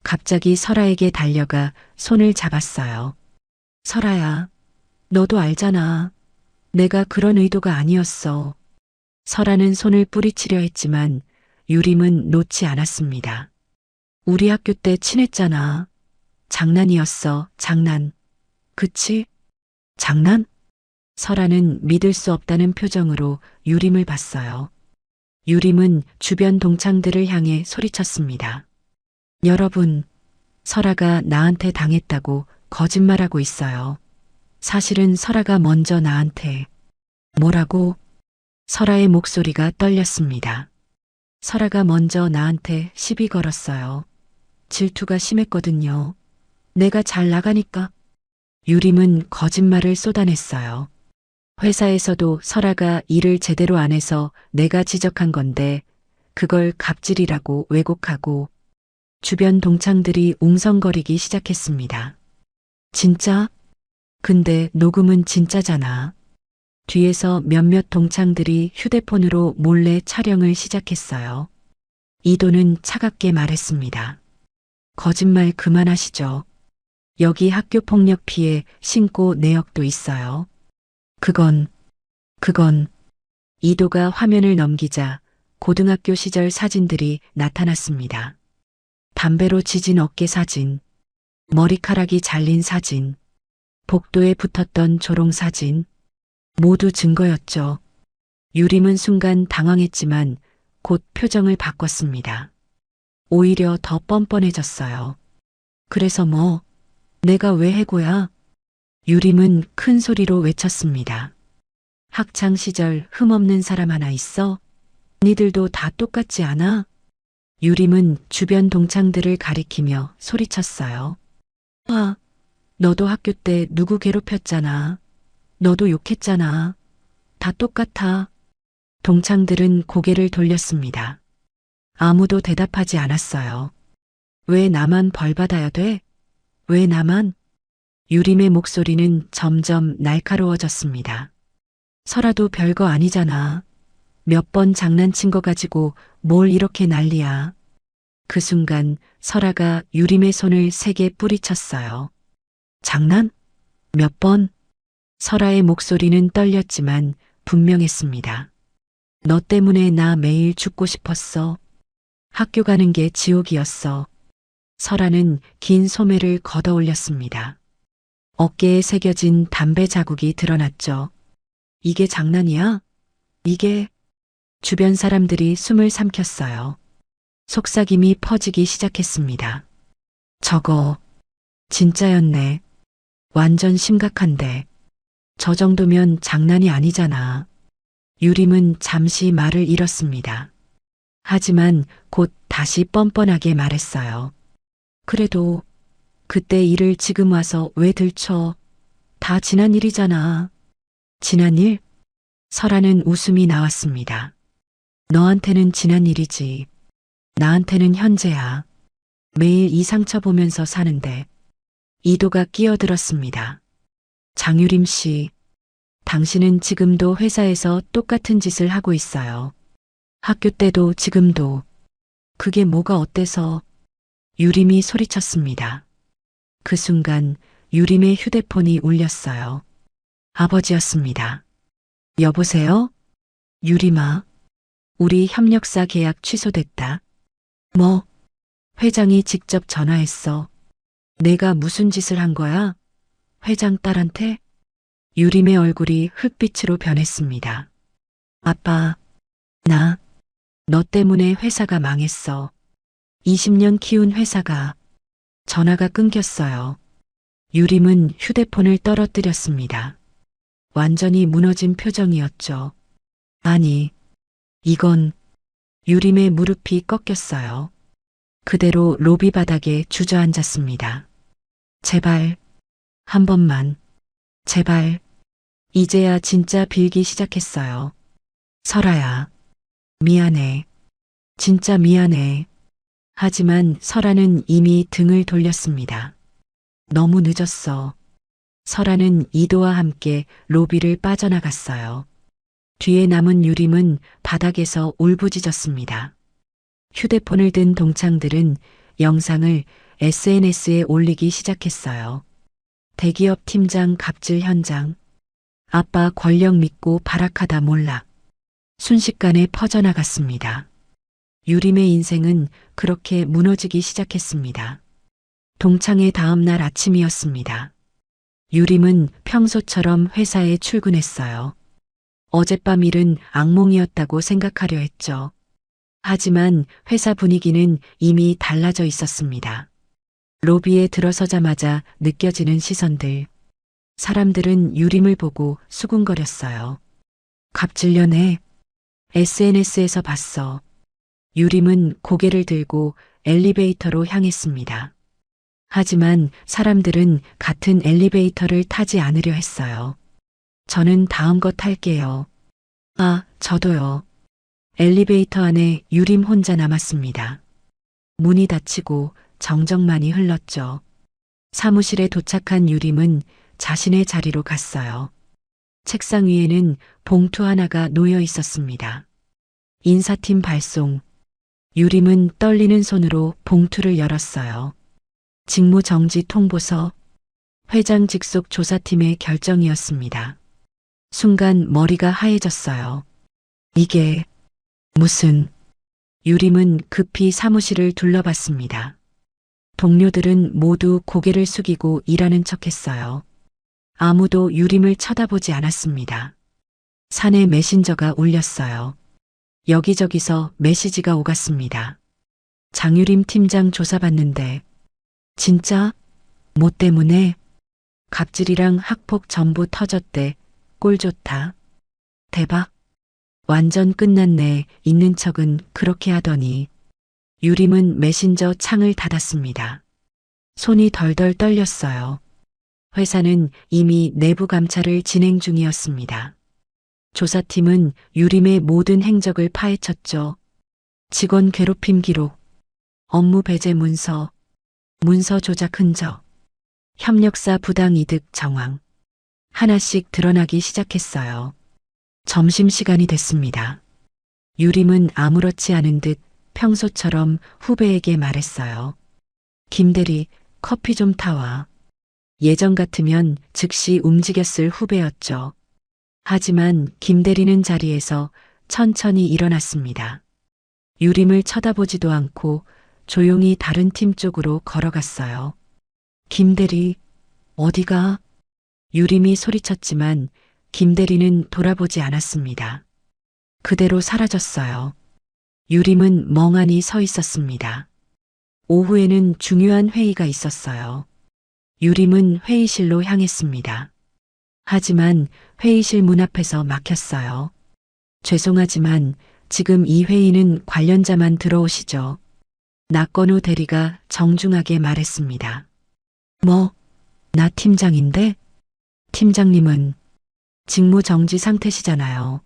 갑자기 설아에게 달려가 손을 잡았어요. 설아야, 너도 알잖아. 내가 그런 의도가 아니었어. 설아는 손을 뿌리치려 했지만 유림은 놓지 않았습니다. 우리 학교 때 친했잖아. 장난이었어, 장난. 그치? 장난? 설아는 믿을 수 없다는 표정으로 유림을 봤어요. 유림은 주변 동창들을 향해 소리쳤습니다. 여러분, 설아가 나한테 당했다고 거짓말하고 있어요. 사실은 설아가 먼저 나한테 뭐라고? 설아의 목소리가 떨렸습니다. 설아가 먼저 나한테 시비 걸었어요. 질투가 심했거든요. 내가 잘 나가니까. 유림은 거짓말을 쏟아냈어요. 회사에서도 설아가 일을 제대로 안 해서 내가 지적한 건데 그걸 갑질이라고 왜곡하고 주변 동창들이 웅성거리기 시작했습니다. 진짜? 근데 녹음은 진짜잖아. 뒤에서 몇몇 동창들이 휴대폰으로 몰래 촬영을 시작했어요. 이도는 차갑게 말했습니다. 거짓말 그만하시죠. 여기 학교 폭력 피해 신고 내역도 있어요. 그건 이도가 화면을 넘기자 고등학교 시절 사진들이 나타났습니다. 담배로 지진 어깨 사진, 머리카락이 잘린 사진, 복도에 붙었던 조롱 사진, 모두 증거였죠. 유림은 순간 당황했지만 곧 표정을 바꿨습니다. 오히려 더 뻔뻔해졌어요. 그래서 뭐, 내가 왜 해고야? 유림은 큰 소리로 외쳤습니다. 학창 시절 흠없는 사람 하나 있어? 니들도 다 똑같지 않아? 유림은 주변 동창들을 가리키며 소리쳤어요. 아, 너도 학교 때 누구 괴롭혔잖아. 너도 욕했잖아. 다 똑같아. 동창들은 고개를 돌렸습니다. 아무도 대답하지 않았어요. 왜 나만 벌 받아야 돼? 왜 나만? 유림의 목소리는 점점 날카로워졌습니다. 설아도 별거 아니잖아. 몇 번 장난친 거 가지고 뭘 이렇게 난리야. 그 순간 설아가 유림의 손을 세게 뿌리쳤어요. 장난? 몇 번? 설아의 목소리는 떨렸지만 분명했습니다. 너 때문에 나 매일 죽고 싶었어. 학교 가는 게 지옥이었어. 설아는 긴 소매를 걷어 올렸습니다. 어깨에 새겨진 담배 자국이 드러났죠. 이게 장난이야? 이게... 주변 사람들이 숨을 삼켰어요. 속삭임이 퍼지기 시작했습니다. 저거 진짜였네. 완전 심각한데. 저 정도면 장난이 아니잖아. 유림은 잠시 말을 잃었습니다. 하지만 곧 다시 뻔뻔하게 말했어요. 그래도 그때 일을 지금 와서 왜 들춰? 다 지난 일이잖아. 지난 일? 설아는 웃음이 나왔습니다. 너한테는 지난 일이지. 나한테는 현재야. 매일 이 상처 보면서 사는데. 이도가 끼어들었습니다. 장유림 씨, 당신은 지금도 회사에서 똑같은 짓을 하고 있어요. 학교 때도 지금도. 그게 뭐가 어때서? 유림이 소리쳤습니다. 그 순간 유림의 휴대폰이 울렸어요. 아버지였습니다. 여보세요? 유림아, 우리 협력사 계약 취소됐다. 뭐? 회장이 직접 전화했어. 내가 무슨 짓을 한 거야? 회장 딸한테? 유림의 얼굴이 흙빛으로 변했습니다. 아빠, 너 때문에 회사가 망했어. 20년 키운 회사가. 전화가 끊겼어요. 유림은 휴대폰을 떨어뜨렸습니다. 완전히 무너진 표정이었죠. 아니, 이건... 유림의 무릎이 꺾였어요. 그대로 로비 바닥에 주저앉았습니다. 제발, 한 번만, 제발. 이제야 진짜 빌기 시작했어요. 설아야, 미안해. 진짜 미안해. 하지만 설아는 이미 등을 돌렸습니다. 너무 늦었어. 설아는 이도와 함께 로비를 빠져나갔어요. 뒤에 남은 유림은 바닥에서 울부짖었습니다. 휴대폰을 든 동창들은 영상을 SNS에 올리기 시작했어요. 대기업 팀장 갑질 현장. 아빠 권력 믿고 발악하다 몰락. 순식간에 퍼져나갔습니다. 유림의 인생은 그렇게 무너지기 시작했습니다. 동창의 다음 날 아침이었습니다. 유림은 평소처럼 회사에 출근했어요. 어젯밤 일은 악몽이었다고 생각하려 했죠. 하지만 회사 분위기는 이미 달라져 있었습니다. 로비에 들어서자마자 느껴지는 시선들. 사람들은 유림을 보고 수군거렸어요. 갑질려네. SNS에서 봤어. 유림은 고개를 들고 엘리베이터로 향했습니다. 하지만 사람들은 같은 엘리베이터를 타지 않으려 했어요. 저는 다음 거 탈게요. 아, 저도요. 엘리베이터 안에 유림 혼자 남았습니다. 문이 닫히고 정적만이 흘렀죠. 사무실에 도착한 유림은 자신의 자리로 갔어요. 책상 위에는 봉투 하나가 놓여 있었습니다. 인사팀 발송. 유림은 떨리는 손으로 봉투를 열었어요. 직무정지 통보서. 회장 직속 조사팀의 결정이었습니다. 순간 머리가 하얘졌어요. 이게 무슨... 유림은 급히 사무실을 둘러봤습니다. 동료들은 모두 고개를 숙이고 일하는 척했어요. 아무도 유림을 쳐다보지 않았습니다. 사내 메신저가 울렸어요. 여기저기서 메시지가 오갔습니다. 장유림 팀장 조사받는데. 진짜? 뭐 때문에? 갑질이랑 학폭 전부 터졌대. 꼴 좋다. 대박. 완전 끝났네. 있는 척은 그렇게 하더니. 유림은 메신저 창을 닫았습니다. 손이 덜덜 떨렸어요. 회사는 이미 내부 감찰을 진행 중이었습니다. 조사팀은 유림의 모든 행적을 파헤쳤죠. 직원 괴롭힘 기록, 업무 배제 문서, 문서 조작 흔적, 협력사 부당 이득 정황. 하나씩 드러나기 시작했어요. 점심시간이 됐습니다. 유림은 아무렇지 않은 듯 평소처럼 후배에게 말했어요. 김대리, 커피 좀 타와. 예전 같으면 즉시 움직였을 후배였죠. 하지만 김대리는 자리에서 천천히 일어났습니다. 유림을 쳐다보지도 않고 조용히 다른 팀 쪽으로 걸어갔어요. 김대리, 어디가? 유림이 소리쳤지만 김대리는 돌아보지 않았습니다. 그대로 사라졌어요. 유림은 멍하니 서 있었습니다. 오후에는 중요한 회의가 있었어요. 유림은 회의실로 향했습니다. 하지만 회의실 문 앞에서 막혔어요. 죄송하지만 지금 이 회의는 관련자만 들어오시죠. 낙건우 대리가 정중하게 말했습니다. 뭐, 나 팀장인데? 팀장님은 직무정지 상태시잖아요.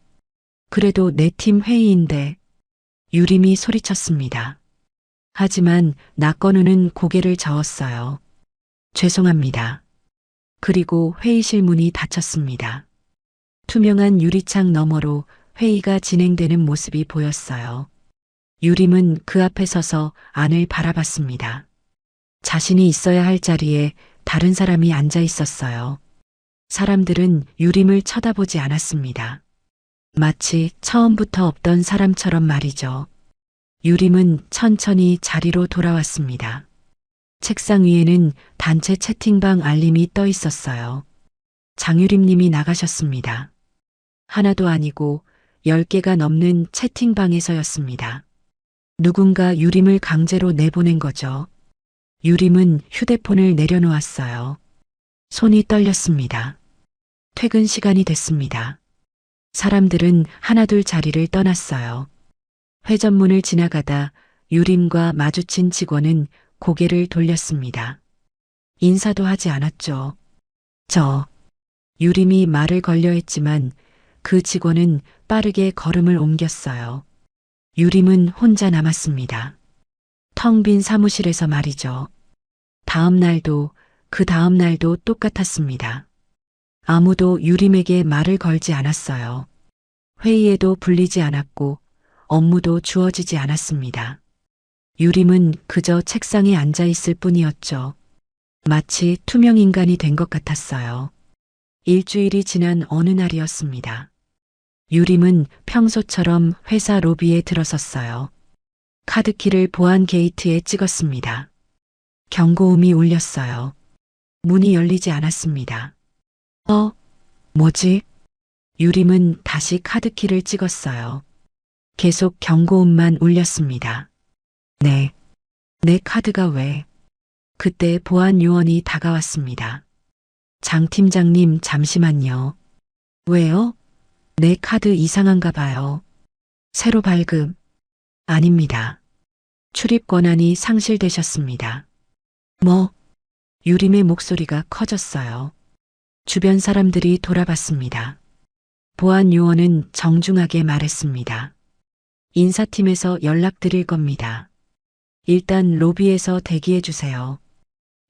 그래도 내 팀 회의인데. 유림이 소리쳤습니다. 하지만 낙건우는 고개를 저었어요. 죄송합니다. 그리고 회의실 문이 닫혔습니다. 투명한 유리창 너머로 회의가 진행되는 모습이 보였어요. 유림은 그 앞에 서서 안을 바라봤습니다. 자신이 있어야 할 자리에 다른 사람이 앉아 있었어요. 사람들은 유림을 쳐다보지 않았습니다. 마치 처음부터 없던 사람처럼 말이죠. 유림은 천천히 자리로 돌아왔습니다. 책상 위에는 단체 채팅방 알림이 떠 있었어요. 장유림 님이 나가셨습니다. 하나도 아니고 10개가 넘는 채팅방에서였습니다. 누군가 유림을 강제로 내보낸 거죠. 유림은 휴대폰을 내려놓았어요. 손이 떨렸습니다. 퇴근 시간이 됐습니다. 사람들은 하나둘 자리를 떠났어요. 회전문을 지나가다 유림과 마주친 직원은 고개를 돌렸습니다. 인사도 하지 않았죠. 유림이 말을 걸려 했지만 그 직원은 빠르게 걸음을 옮겼어요. 유림은 혼자 남았습니다. 텅 빈 사무실에서 말이죠. 다음 날도 그 다음 날도 똑같았습니다. 아무도 유림에게 말을 걸지 않았어요. 회의에도 불리지 않았고 업무도 주어지지 않았습니다. 유림은 그저 책상에 앉아 있을 뿐이었죠. 마치 투명 인간이 된 것 같았어요. 일주일이 지난 어느 날이었습니다. 유림은 평소처럼 회사 로비에 들어섰어요. 카드키를 보안 게이트에 찍었습니다. 경고음이 울렸어요. 문이 열리지 않았습니다. 뭐지? 유림은 다시 카드키를 찍었어요. 계속 경고음만 울렸습니다. 네. 내 카드가 왜? 그때 보안 요원이 다가왔습니다. 장 팀장님, 잠시만요. 왜요? 내 카드 이상한가 봐요. 새로 발급. 아닙니다. 출입 권한이 상실되셨습니다. 뭐? 유림의 목소리가 커졌어요. 주변 사람들이 돌아봤습니다. 보안 요원은 정중하게 말했습니다. 인사팀에서 연락드릴 겁니다. 일단 로비에서 대기해 주세요.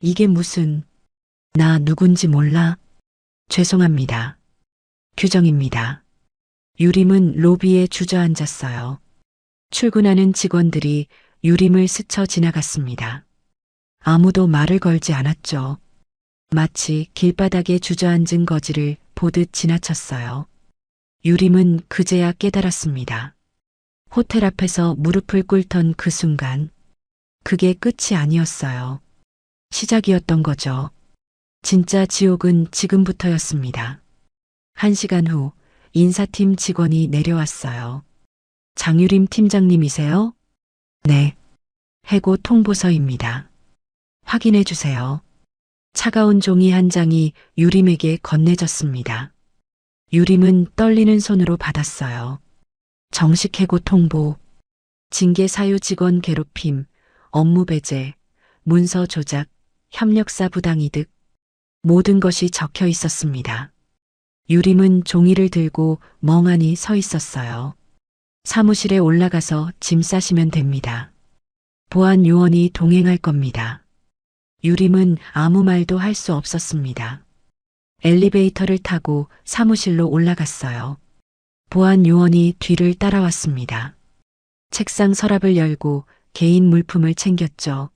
이게 무슨, 나 누군지 몰라? 죄송합니다. 규정입니다. 유림은 로비에 주저앉았어요. 출근하는 직원들이 유림을 스쳐 지나갔습니다. 아무도 말을 걸지 않았죠. 마치 길바닥에 주저앉은 거지를 보듯 지나쳤어요. 유림은 그제야 깨달았습니다. 호텔 앞에서 무릎을 꿇던 그 순간, 그게 끝이 아니었어요. 시작이었던 거죠. 진짜 지옥은 지금부터였습니다. 1시간 후 인사팀 직원이 내려왔어요. 장유림 팀장님이세요? 네. 해고 통보서입니다. 확인해 주세요. 차가운 종이 한 장이 유림에게 건네졌습니다. 유림은 떨리는 손으로 받았어요. 정식 해고 통보, 징계 사유 직원 괴롭힘, 업무 배제, 문서 조작, 협력사 부당이득, 모든 것이 적혀 있었습니다. 유림은 종이를 들고 멍하니 서 있었어요. 사무실에 올라가서 짐 싸시면 됩니다. 보안 요원이 동행할 겁니다. 유림은 아무 말도 할 수 없었습니다. 엘리베이터를 타고 사무실로 올라갔어요. 보안 요원이 뒤를 따라왔습니다. 책상 서랍을 열고 개인 물품을 챙겼죠.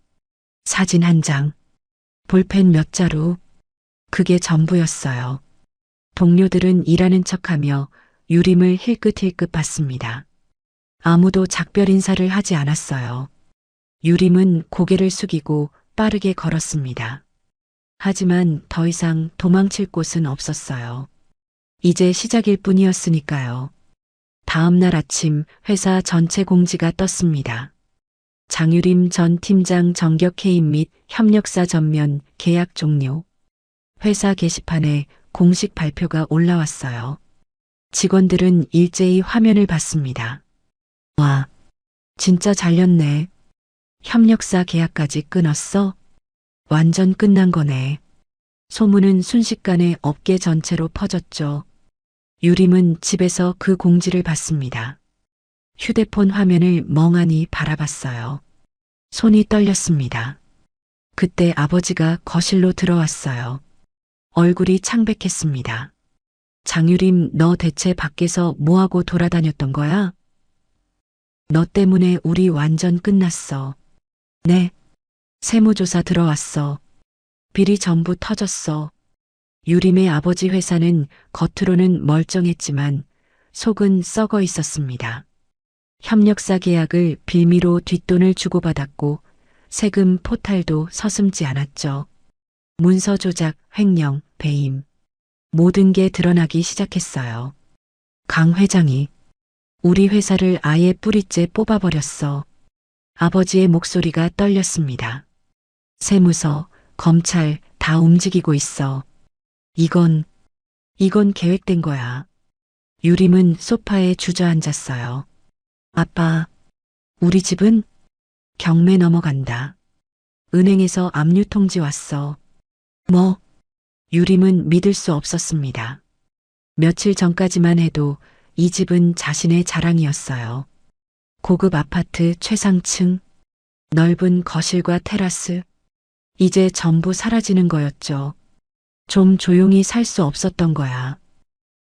사진 한 장, 볼펜 몇 자루, 그게 전부였어요. 동료들은 일하는 척하며 유림을 힐끗힐끗 봤습니다. 아무도 작별 인사를 하지 않았어요. 유림은 고개를 숙이고 빠르게 걸었습니다. 하지만 더 이상 도망칠 곳은 없었어요. 이제 시작일 뿐이었으니까요. 다음 날 아침 회사 전체 공지가 떴습니다. 장유림 전 팀장 정격 해임 및 협력사 전면 계약 종료. 회사 게시판에 공식 발표가 올라왔어요. 직원들은 일제히 화면을 봤습니다. 와, 진짜 잘렸네. 협력사 계약까지 끊었어? 완전 끝난 거네. 소문은 순식간에 업계 전체로 퍼졌죠. 유림은 집에서 그 공지를 봤습니다. 휴대폰 화면을 멍하니 바라봤어요. 손이 떨렸습니다. 그때 아버지가 거실로 들어왔어요. 얼굴이 창백했습니다. 장유림, 너 대체 밖에서 뭐하고 돌아다녔던 거야? 너 때문에 우리 완전 끝났어. 네. 세무조사 들어왔어. 비리 전부 터졌어. 유림의 아버지 회사는 겉으로는 멀쩡했지만 속은 썩어 있었습니다. 협력사 계약을 빌미로 뒷돈을 주고받았고 세금 포탈도 서슴지 않았죠. 문서 조작, 횡령, 배임. 모든 게 드러나기 시작했어요. 강 회장이 우리 회사를 아예 뿌리째 뽑아버렸어. 아버지의 목소리가 떨렸습니다. 세무서, 검찰 다 움직이고 있어. 이건 계획된 거야. 유림은 소파에 주저앉았어요. 아빠, 우리 집은 경매 넘어간다. 은행에서 압류 통지 왔어. 뭐? 유림은 믿을 수 없었습니다. 며칠 전까지만 해도 이 집은 자신의 자랑이었어요. 고급 아파트 최상층, 넓은 거실과 테라스, 이제 전부 사라지는 거였죠. 좀 조용히 살 수 없었던 거야.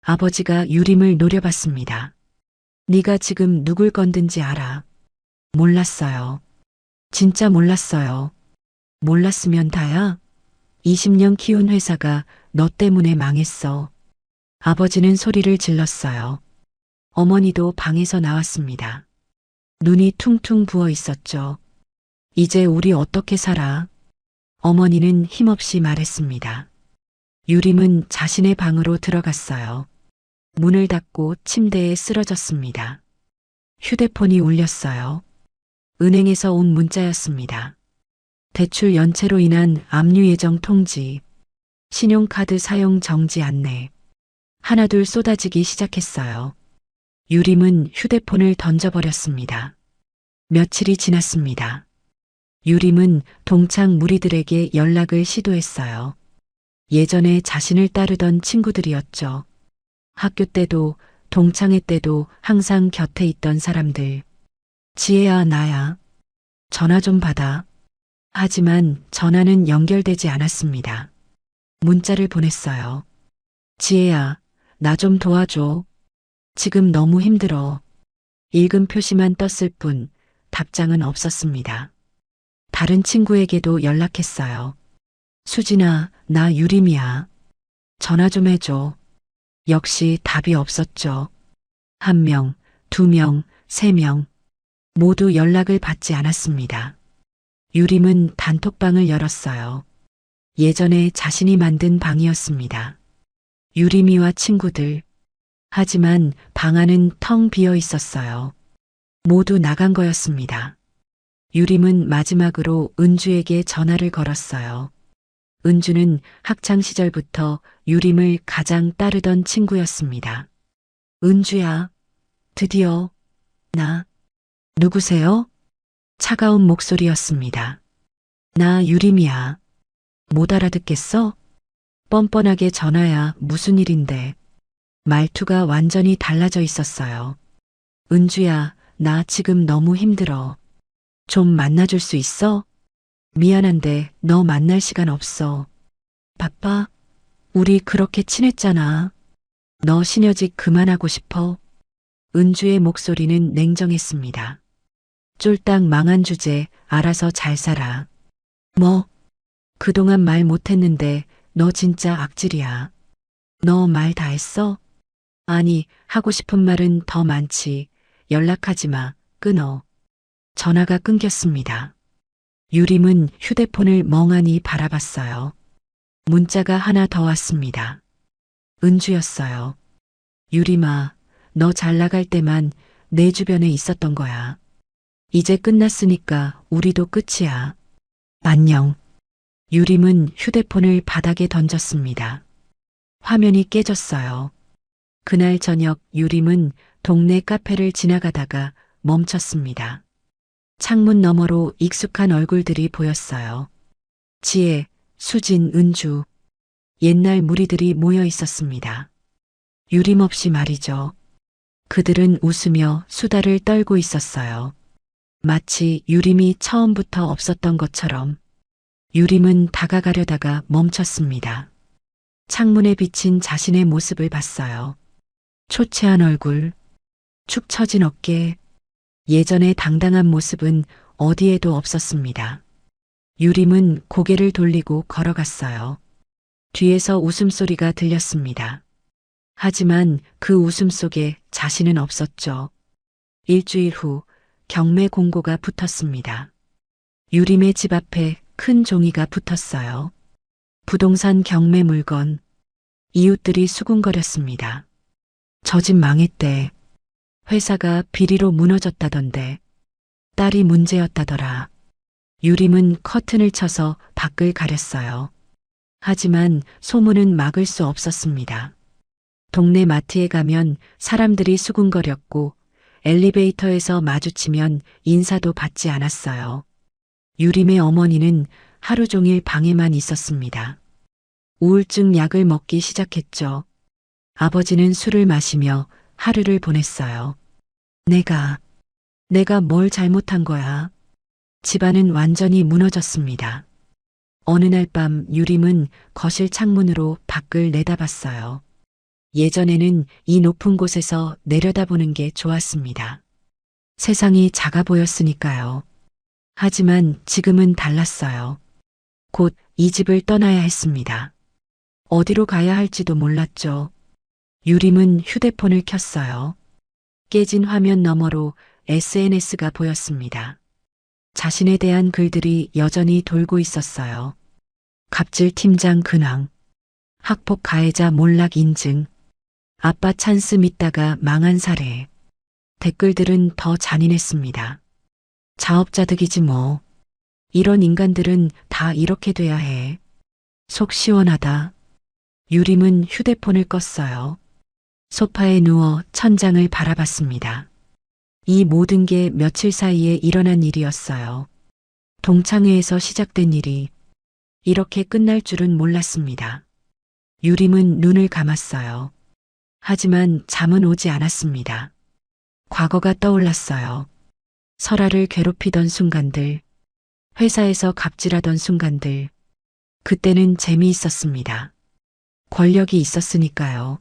아버지가 유림을 노려봤습니다. 네가 지금 누굴 건든지 알아. 몰랐어요. 진짜 몰랐어요. 몰랐으면 다야. 20년 키운 회사가 너 때문에 망했어. 아버지는 소리를 질렀어요. 어머니도 방에서 나왔습니다. 눈이 퉁퉁 부어 있었죠. 이제 우리 어떻게 살아? 어머니는 힘없이 말했습니다. 유림은 자신의 방으로 들어갔어요. 문을 닫고 침대에 쓰러졌습니다. 휴대폰이 울렸어요. 은행에서 온 문자였습니다. 대출 연체로 인한 압류 예정 통지, 신용카드 사용 정지 안내. 하나둘 쏟아지기 시작했어요. 유림은 휴대폰을 던져버렸습니다. 며칠이 지났습니다. 유림은 동창 무리들에게 연락을 시도했어요. 예전에 자신을 따르던 친구들이었죠. 학교 때도 동창회 때도 항상 곁에 있던 사람들. 지혜야, 나야. 전화 좀 받아. 하지만 전화는 연결되지 않았습니다. 문자를 보냈어요. 지혜야, 나 좀 도와줘. 지금 너무 힘들어. 읽음 표시만 떴을 뿐 답장은 없었습니다. 다른 친구에게도 연락했어요. 수진아, 나 유림이야. 전화 좀 해줘. 역시 답이 없었죠. 1명, 2명, 3명. 모두 연락을 받지 않았습니다. 유림은 단톡방을 열었어요. 예전에 자신이 만든 방이었습니다. 유림이와 친구들. 하지만 방 안은 텅 비어 있었어요. 모두 나간 거였습니다. 유림은 마지막으로 은주에게 전화를 걸었어요. 은주는 학창 시절부터 유림을 가장 따르던 친구였습니다. 은주야, 드디어, 누구세요? 차가운 목소리였습니다. 나 유림이야. 못 알아듣겠어? 뻔뻔하게 전화야, 무슨 일인데. 말투가 완전히 달라져 있었어요. 은주야, 나 지금 너무 힘들어. 좀 만나줄 수 있어? 미안한데 너 만날 시간 없어. 바빠? 우리 그렇게 친했잖아. 너 시녀직 그만하고 싶어? 은주의 목소리는 냉정했습니다. 쫄딱 망한 주제, 알아서 잘 살아. 뭐? 그동안 말 못했는데 너 진짜 악질이야. 너 말 다 했어? 아니, 하고 싶은 말은 더 많지. 연락하지 마. 끊어. 전화가 끊겼습니다. 유림은 휴대폰을 멍하니 바라봤어요. 문자가 하나 더 왔습니다. 은주였어요. 유림아, 너 잘 나갈 때만 내 주변에 있었던 거야. 이제 끝났으니까 우리도 끝이야. 안녕. 유림은 휴대폰을 바닥에 던졌습니다. 화면이 깨졌어요. 그날 저녁 유림은 동네 카페를 지나가다가 멈췄습니다. 창문 너머로 익숙한 얼굴들이 보였어요. 지혜, 수진, 은주. 옛날 무리들이 모여 있었습니다. 유림 없이 말이죠. 그들은 웃으며 수다를 떨고 있었어요. 마치 유림이 처음부터 없었던 것처럼. 유림은 다가가려다가 멈췄습니다. 창문에 비친 자신의 모습을 봤어요. 초췌한 얼굴, 축 처진 어깨, 예전의 당당한 모습은 어디에도 없었습니다. 유림은 고개를 돌리고 걸어갔어요. 뒤에서 웃음소리가 들렸습니다. 하지만 그 웃음 속에 자신은 없었죠. 일주일 후 경매 공고가 붙었습니다. 유림의 집 앞에 큰 종이가 붙었어요. 부동산 경매 물건. 이웃들이 수군거렸습니다. 저 집 망했대. 회사가 비리로 무너졌다던데. 딸이 문제였다더라. 유림은 커튼을 쳐서 밖을 가렸어요. 하지만 소문은 막을 수 없었습니다. 동네 마트에 가면 사람들이 수군거렸고 엘리베이터에서 마주치면 인사도 받지 않았어요. 유림의 어머니는 하루 종일 방에만 있었습니다. 우울증 약을 먹기 시작했죠. 아버지는 술을 마시며 하루를 보냈어요. 내가 뭘 잘못한 거야. 집안은 완전히 무너졌습니다. 어느 날 밤 유림은 거실 창문으로 밖을 내다봤어요. 예전에는 이 높은 곳에서 내려다보는 게 좋았습니다. 세상이 작아 보였으니까요. 하지만 지금은 달랐어요. 곧 이 집을 떠나야 했습니다. 어디로 가야 할지도 몰랐죠. 유림은 휴대폰을 켰어요. 깨진 화면 너머로 SNS가 보였습니다. 자신에 대한 글들이 여전히 돌고 있었어요. 갑질 팀장 근황, 학폭 가해자 몰락 인증, 아빠 찬스 믿다가 망한 사례. 댓글들은 더 잔인했습니다. 자업자득이지 뭐. 이런 인간들은 다 이렇게 돼야 해. 속 시원하다. 유림은 휴대폰을 껐어요. 소파에 누워 천장을 바라봤습니다. 이 모든 게 며칠 사이에 일어난 일이었어요. 동창회에서 시작된 일이 이렇게 끝날 줄은 몰랐습니다. 유림은 눈을 감았어요. 하지만 잠은 오지 않았습니다. 과거가 떠올랐어요. 설아를 괴롭히던 순간들, 회사에서 갑질하던 순간들, 그때는 재미있었습니다. 권력이 있었으니까요.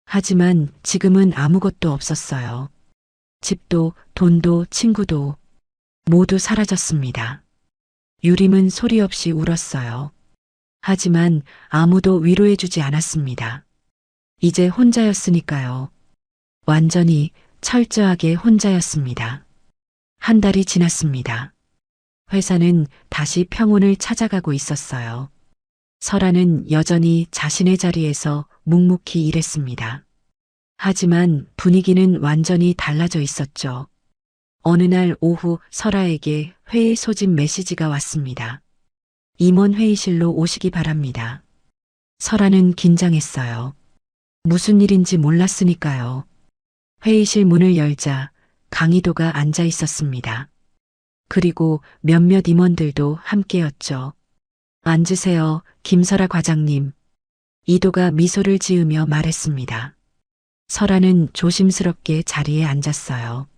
하지만 지금은 아무것도 없었어요. 집도, 돈도, 친구도 모두 사라졌습니다. 유림은 소리 없이 울었어요. 하지만 아무도 위로해주지 않았습니다. 이제 혼자였으니까요. 완전히 철저하게 혼자였습니다. 한 달이 지났습니다. 회사는 다시 평온을 찾아가고 있었어요. 설아는 여전히 자신의 자리에서 묵묵히 일했습니다. 하지만 분위기는 완전히 달라져 있었죠. 어느 날 오후 설아에게 회의 소집 메시지가 왔습니다. 임원 회의실로 오시기 바랍니다. 설아는 긴장했어요. 무슨 일인지 몰랐으니까요. 회의실 문을 열자 강희도가 앉아 있었습니다. 그리고 몇몇 임원들도 함께였죠. 앉으세요, 김설아 과장님. 이도가 미소를 지으며 말했습니다. 설아는 조심스럽게 자리에 앉았어요.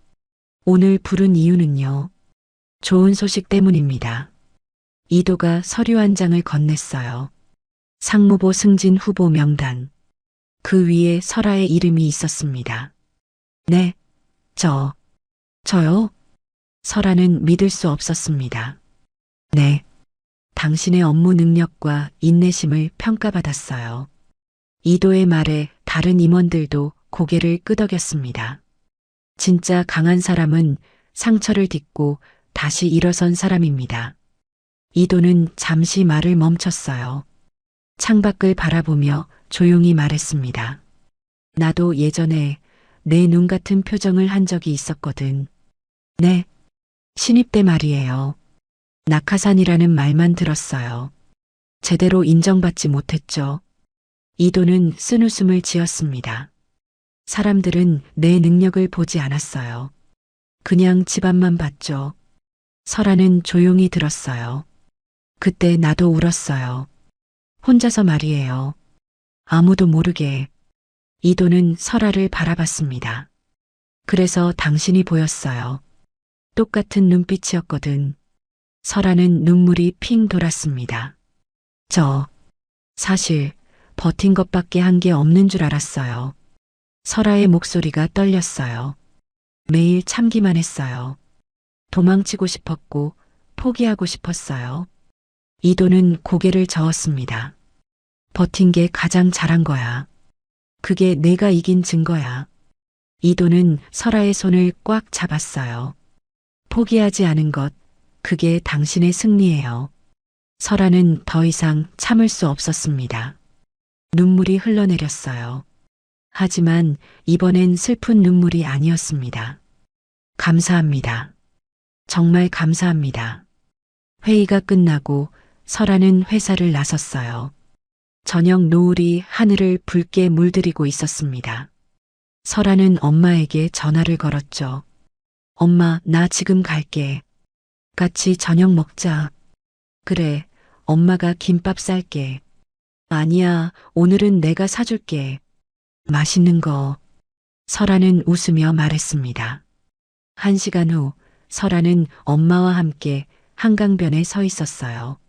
오늘 부른 이유는요. 좋은 소식 때문입니다. 이도가 서류 한 장을 건넸어요. 상무보 승진 후보 명단. 그 위에 설아의 이름이 있었습니다. 네, 저요? 설아는 믿을 수 없었습니다. 네, 당신의 업무 능력과 인내심을 평가받았어요. 이도의 말에 다른 임원들도 고개를 끄덕였습니다. 진짜 강한 사람은 상처를 딛고 다시 일어선 사람입니다. 이도는 잠시 말을 멈췄어요. 창밖을 바라보며 조용히 말했습니다. 나도 예전에 내 눈 같은 표정을 한 적이 있었거든. 네, 신입 때 말이에요. 낙하산이라는 말만 들었어요. 제대로 인정받지 못했죠. 이도는 쓴웃음을 지었습니다. 사람들은 내 능력을 보지 않았어요. 그냥 집안만 봤죠. 설아는 조용히 들었어요. 그때 나도 울었어요. 혼자서 말이에요. 아무도 모르게. 이도는 설아를 바라봤습니다. 그래서 당신이 보였어요. 똑같은 눈빛이었거든. 설아는 눈물이 핑 돌았습니다. 사실 버틴 것밖에 한 게 없는 줄 알았어요. 설아의 목소리가 떨렸어요. 매일 참기만 했어요. 도망치고 싶었고 포기하고 싶었어요. 이도는 고개를 저었습니다. 버틴 게 가장 잘한 거야. 그게 내가 이긴 증거야. 이도는 설아의 손을 꽉 잡았어요. 포기하지 않은 것, 그게 당신의 승리예요. 설아는 더 이상 참을 수 없었습니다. 눈물이 흘러내렸어요. 하지만 이번엔 슬픈 눈물이 아니었습니다. 감사합니다. 정말 감사합니다. 회의가 끝나고 설아는 회사를 나섰어요. 저녁 노을이 하늘을 붉게 물들이고 있었습니다. 설아는 엄마에게 전화를 걸었죠. 엄마, 나 지금 갈게. 같이 저녁 먹자. 그래, 엄마가 김밥 쌀게. 아니야, 오늘은 내가 사줄게. 맛있는 거. 설아는 웃으며 말했습니다. 1시간 후, 설아는 엄마와 함께 한강변에 서 있었어요.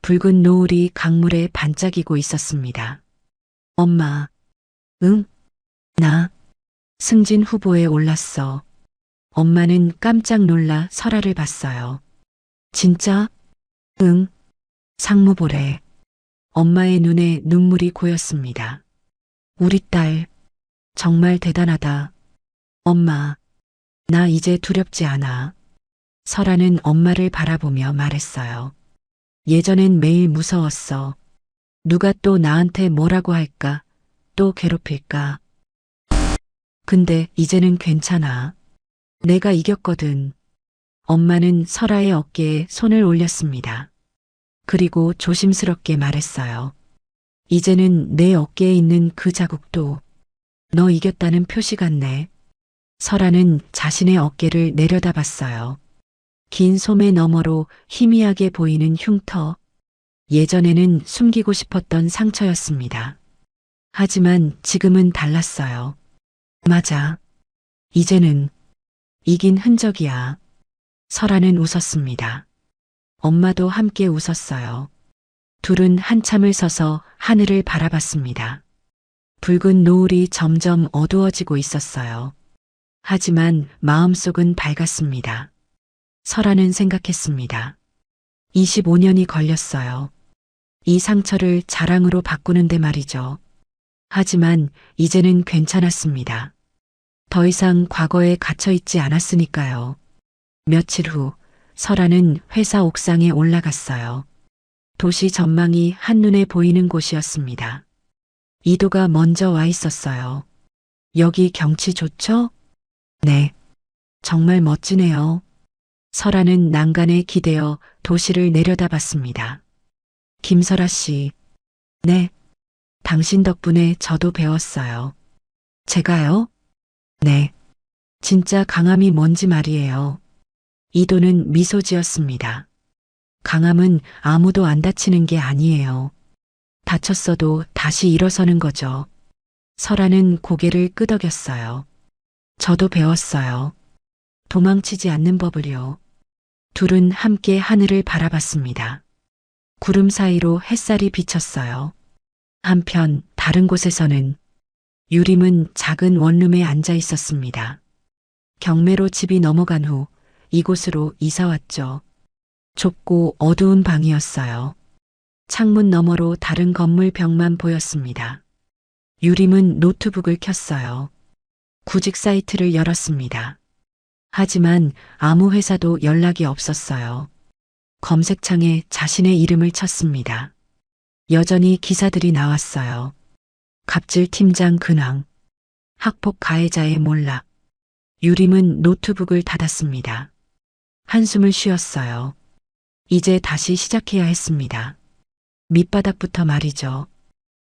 붉은 노을이 강물에 반짝이고 있었습니다. 엄마, 응, 나 승진 후보에 올랐어. 엄마는 깜짝 놀라 설아를 봤어요. 진짜? 응, 상무보래. 엄마의 눈에 눈물이 고였습니다. 우리 딸, 정말 대단하다. 엄마, 나 이제 두렵지 않아. 설아는 엄마를 바라보며 말했어요. 예전엔 매일 무서웠어. 누가 또 나한테 뭐라고 할까? 또 괴롭힐까? 근데 이제는 괜찮아. 내가 이겼거든. 엄마는 설아의 어깨에 손을 올렸습니다. 그리고 조심스럽게 말했어요. 이제는 내 어깨에 있는 그 자국도 너 이겼다는 표시 같네. 설아는 자신의 어깨를 내려다봤어요. 긴 소매 너머로 희미하게 보이는 흉터. 예전에는 숨기고 싶었던 상처였습니다. 하지만 지금은 달랐어요. 맞아. 이제는 이긴 흔적이야. 설아는 웃었습니다. 엄마도 함께 웃었어요. 둘은 한참을 서서 하늘을 바라봤습니다. 붉은 노을이 점점 어두워지고 있었어요. 하지만 마음속은 밝았습니다. 설아는 생각했습니다. 25년이 걸렸어요. 이 상처를 자랑으로 바꾸는데 말이죠. 하지만 이제는 괜찮았습니다. 더 이상 과거에 갇혀 있지 않았으니까요. 며칠 후 설아는 회사 옥상에 올라갔어요. 도시 전망이 한눈에 보이는 곳이었습니다. 이도가 먼저 와 있었어요. 여기 경치 좋죠? 네. 정말 멋지네요. 설아는 난간에 기대어 도시를 내려다봤습니다. 김설아 씨. 네. 당신 덕분에 저도 배웠어요. 제가요? 네. 진짜 강함이 뭔지 말이에요. 이도는 미소 지었습니다. 강함은 아무도 안 다치는 게 아니에요. 다쳤어도 다시 일어서는 거죠. 설아는 고개를 끄덕였어요. 저도 배웠어요. 도망치지 않는 법을요. 둘은 함께 하늘을 바라봤습니다. 구름 사이로 햇살이 비쳤어요. 한편 다른 곳에서는 유림은 작은 원룸에 앉아 있었습니다. 경매로 집이 넘어간 후 이곳으로 이사 왔죠. 좁고 어두운 방이었어요. 창문 너머로 다른 건물 벽만 보였습니다. 유림은 노트북을 켰어요. 구직 사이트를 열었습니다. 하지만 아무 회사도 연락이 없었어요. 검색창에 자신의 이름을 쳤습니다. 여전히 기사들이 나왔어요. 갑질 팀장 근황, 학폭 가해자의 몰락. 유림은 노트북을 닫았습니다. 한숨을 쉬었어요. 이제 다시 시작해야 했습니다. 밑바닥부터 말이죠.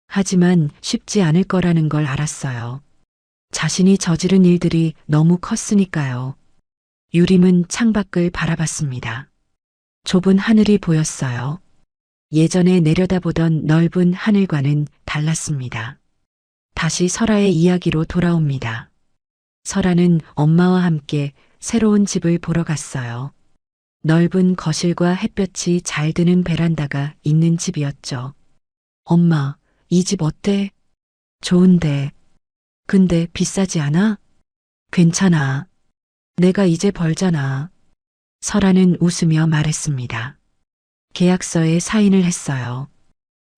하지만 쉽지 않을 거라는 걸 알았어요. 자신이 저지른 일들이 너무 컸으니까요. 유림은 창밖을 바라봤습니다. 좁은 하늘이 보였어요. 예전에 내려다보던 넓은 하늘과는 달랐습니다. 다시 설아의 이야기로 돌아옵니다. 설아는 엄마와 함께 새로운 집을 보러 갔어요. 넓은 거실과 햇볕이 잘 드는 베란다가 있는 집이었죠. 엄마, 이 집 어때? 좋은데. 근데 비싸지 않아? 괜찮아. 내가 이제 벌잖아. 설아는 웃으며 말했습니다. 계약서에 사인을 했어요.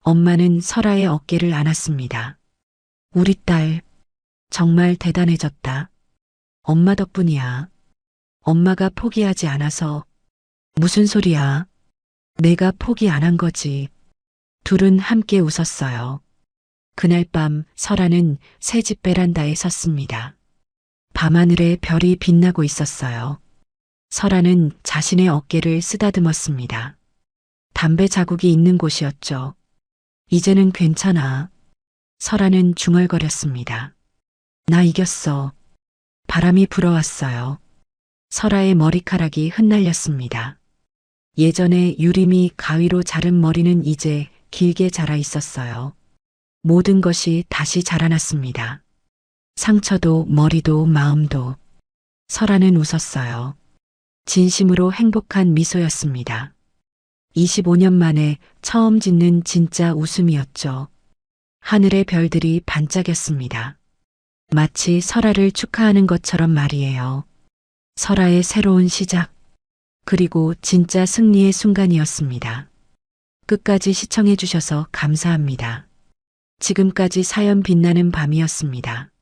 엄마는 설아의 어깨를 안았습니다. 우리 딸, 정말 대단해졌다. 엄마 덕분이야. 엄마가 포기하지 않아서. 무슨 소리야? 내가 포기 안 한 거지. 둘은 함께 웃었어요. 그날 밤 설아는 새집 베란다에 섰습니다. 밤하늘에 별이 빛나고 있었어요. 설아는 자신의 어깨를 쓰다듬었습니다. 담배 자국이 있는 곳이었죠. 이제는 괜찮아. 설아는 중얼거렸습니다. 나 이겼어. 바람이 불어왔어요. 설아의 머리카락이 흩날렸습니다. 예전에 유림이 가위로 자른 머리는 이제 길게 자라 있었어요. 모든 것이 다시 자라났습니다. 상처도 머리도 마음도. 설아는 웃었어요. 진심으로 행복한 미소였습니다. 25년 만에 처음 짓는 진짜 웃음이었죠. 하늘의 별들이 반짝였습니다. 마치 설아를 축하하는 것처럼 말이에요. 설아의 새로운 시작, 그리고 진짜 승리의 순간이었습니다. 끝까지 시청해 주셔서 감사합니다. 지금까지 사연 빛나는 밤이었습니다.